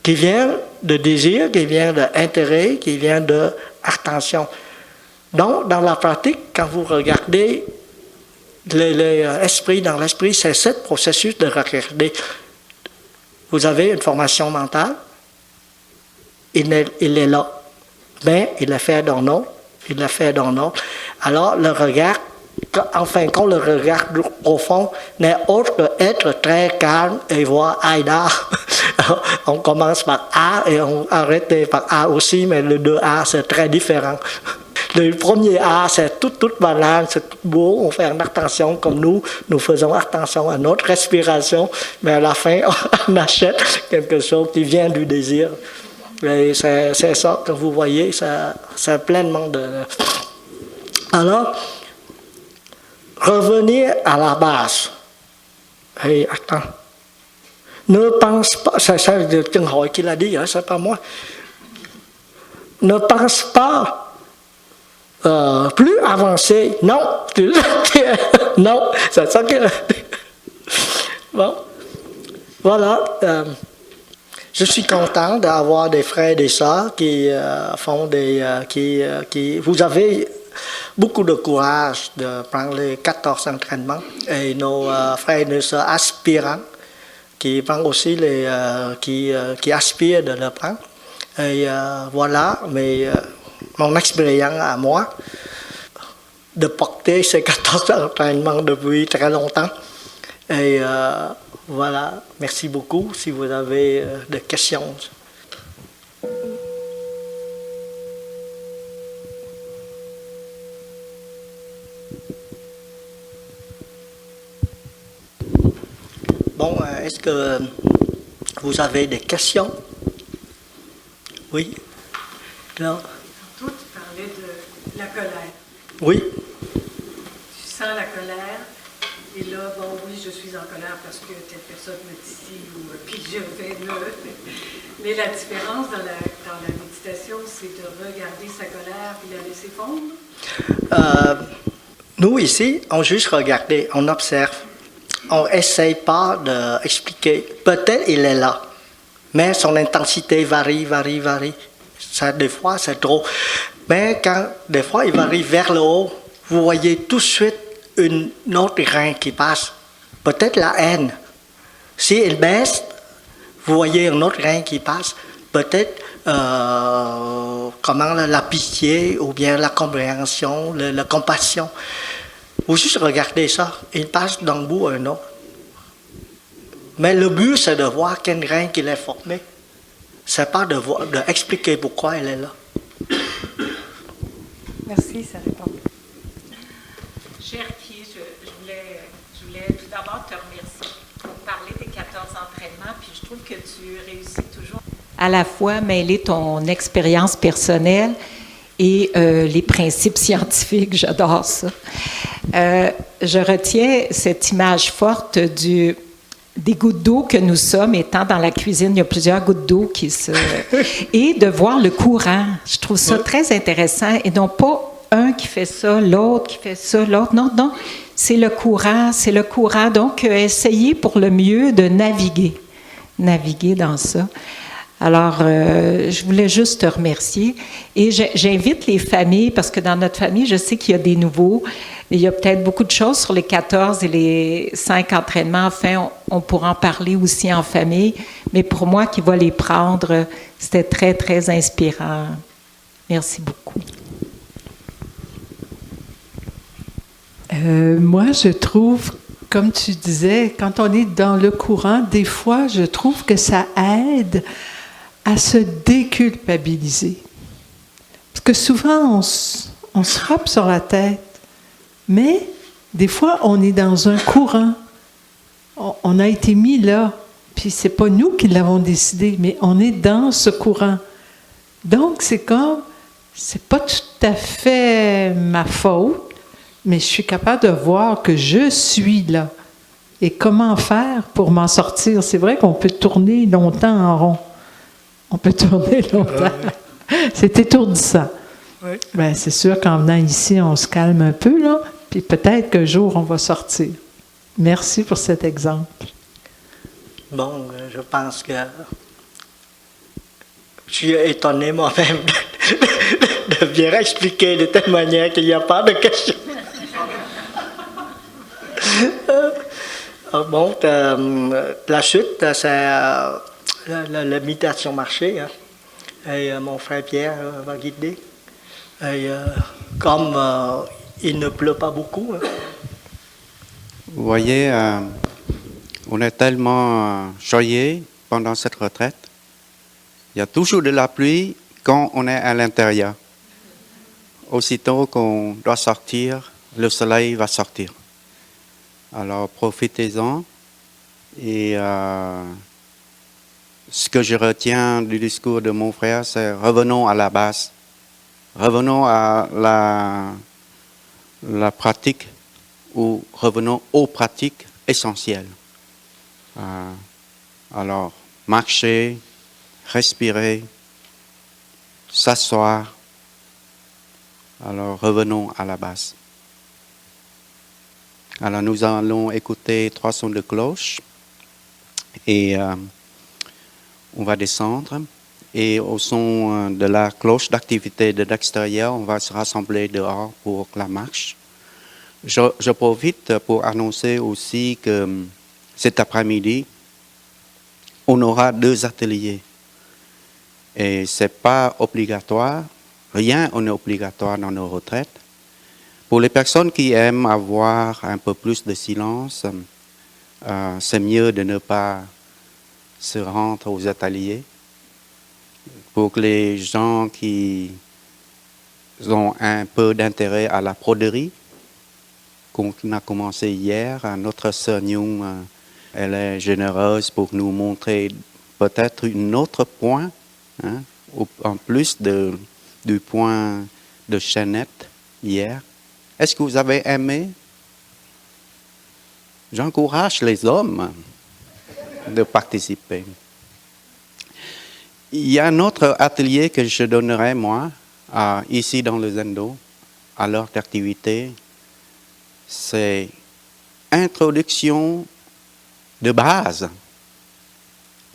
qui vient de désir, qui vient d'intérêt, qui vient de attention. Donc, dans la pratique, quand vous regardez l'esprit, dans l'esprit, c'est ce processus de regarder. Vous avez une formation mentale, il est là, mais il est fait dans l'autre, il est fait dans l'autre. Alors, le regard, enfin, quand le regard profond n'est autre qu'être très calme et voir Aïda. On commence par A et on arrête par A aussi, mais le 2A, c'est très différent. Le premier A, c'est toute banane, c'est tout beau, on fait attention comme nous faisons attention à notre respiration, mais à la fin, on achète quelque chose qui vient du désir. Et c'est ça que vous voyez, c'est pleinement de... Alors, revenir à la base. Hey, attends. Ne pense pas, c'est Chân Hội qui l'a dit, hein, c'est pas moi. Ne pense pas plus avancé. Non, non, c'est ça que... Bon, voilà. Je suis content d'avoir des frères et des sœurs qui font des... Vous avez beaucoup de courage de prendre les 14 entraînements. Et nos frères et nos sœurs aspirants qui prennent aussi qui aspirent de le prendre. Et voilà, mais mon expérience à moi, de porter ces 14 entraînements depuis très longtemps. Et voilà, merci beaucoup si vous avez des questions. Bon, est-ce que vous avez des questions? Oui? Non? Tantôt, tu parlais de la colère. Oui? Tu sens la colère, et là, bon, oui, je suis en colère parce que telle personne me dit ci, ou puis je vais me... Mais la différence dans la méditation, c'est de regarder sa colère et la laisser fondre? Nous, ici, on juste regarde, on observe. On n'essaye pas d'expliquer. Peut-être il est là, mais son intensité varie. Ça, des fois, c'est trop. Mais quand, des fois, il varie vers le haut, vous voyez tout de suite une autre grain qui passe. Peut-être la haine. Si il baisse, vous voyez un autre grain qui passe. Peut-être comment la pitié ou bien la compréhension, la compassion. Vous juste regardez ça, il passe d'un bout à un autre. Mais le but, c'est de voir quel grain qu'il est formé. Ce n'est pas d'expliquer pourquoi il est là. Merci, ça répond. Cher Ky, je voulais tout d'abord te remercier pour parler des 14 entraînements, puis je trouve que tu réussis toujours à la fois mêler ton expérience personnelle et les principes scientifiques. J'adore ça. Je retiens cette image forte des gouttes d'eau que nous sommes, étant dans la cuisine, il y a plusieurs gouttes d'eau et de voir le courant. Je trouve ça très intéressant, et non pas un qui fait ça, l'autre qui fait ça, l'autre. Non, c'est le courant. Donc, essayez pour le mieux de naviguer dans ça. Alors, je voulais juste te remercier. Et j'invite les familles, parce que dans notre famille, je sais qu'il y a des nouveaux. Il y a peut-être beaucoup de choses sur les 14 et les 5 entraînements. Enfin, on pourra en parler aussi en famille. Mais pour moi, qui va les prendre, c'était très, très inspirant. Merci beaucoup. Moi, je trouve, comme tu disais, quand on est dans le courant, des fois, je trouve que ça aide à se déculpabiliser. Parce que souvent, on se frappe sur la tête, mais des fois, on est dans un courant. On a été mis là, puis c'est pas nous qui l'avons décidé, mais on est dans ce courant. Donc, c'est pas tout à fait ma faute, mais je suis capable de voir que je suis là. Et comment faire pour m'en sortir? C'est vrai qu'on peut tourner longtemps en rond. On peut tourner longtemps. C'est étourdissant. Oui. Ben, c'est sûr qu'en venant ici, on se calme un peu, là, puis peut-être qu'un jour, on va sortir. Merci pour cet exemple. Bon, je pense que je suis étonné moi-même de bien expliquer de telle manière qu'il n'y a pas de question. Bon, la suite, c'est la méditation marché. Hein. Et mon frère Pierre va guider. Et comme il ne pleut pas beaucoup. Hein. Vous voyez, on est tellement joyeux pendant cette retraite. Il y a toujours de la pluie quand on est à l'intérieur. Aussitôt qu'on doit sortir, le soleil va sortir. Alors profitez-en. Et ce que je retiens du discours de mon frère, c'est revenons à la base. Revenons à la pratique ou revenons aux pratiques essentielles. Alors, marcher, respirer, s'asseoir. Alors, revenons à la base. Alors, nous allons écouter 3 sons de cloche et on va descendre. Et au son de la cloche d'activité de l'extérieur, on va se rassembler dehors pour la marche. Je profite pour annoncer aussi que cet après-midi, on aura 2 ateliers. Et ce n'est pas obligatoire, rien n'est obligatoire dans nos retraites. Pour les personnes qui aiment avoir un peu plus de silence, c'est mieux de ne pas se rendre aux ateliers. Pour les gens qui ont un peu d'intérêt à la broderie, qu'on a commencé hier, notre sœur Nyung, elle est généreuse pour nous montrer peut-être un autre point, hein, en plus du point de chaînette hier. Est-ce que vous avez aimé? J'encourage les hommes de participer. Il y a un autre atelier que je donnerai, moi, ici dans le Zendo, à l'heure d'activité. C'est introduction de base,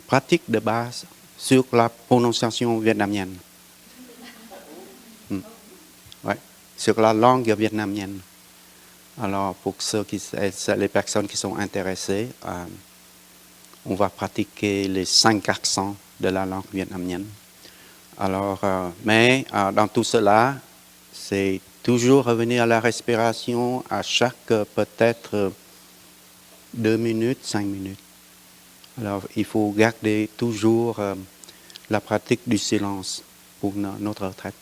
pratique de base sur la prononciation vietnamienne. Ouais, sur la langue vietnamienne. Alors, pour les personnes qui sont intéressées, on va pratiquer les 5 accents de la langue vietnamienne. Alors, mais dans tout cela, c'est toujours revenir à la respiration à chaque peut-être 2 minutes, 5 minutes. Alors, il faut garder toujours la pratique du silence pour notre retraite.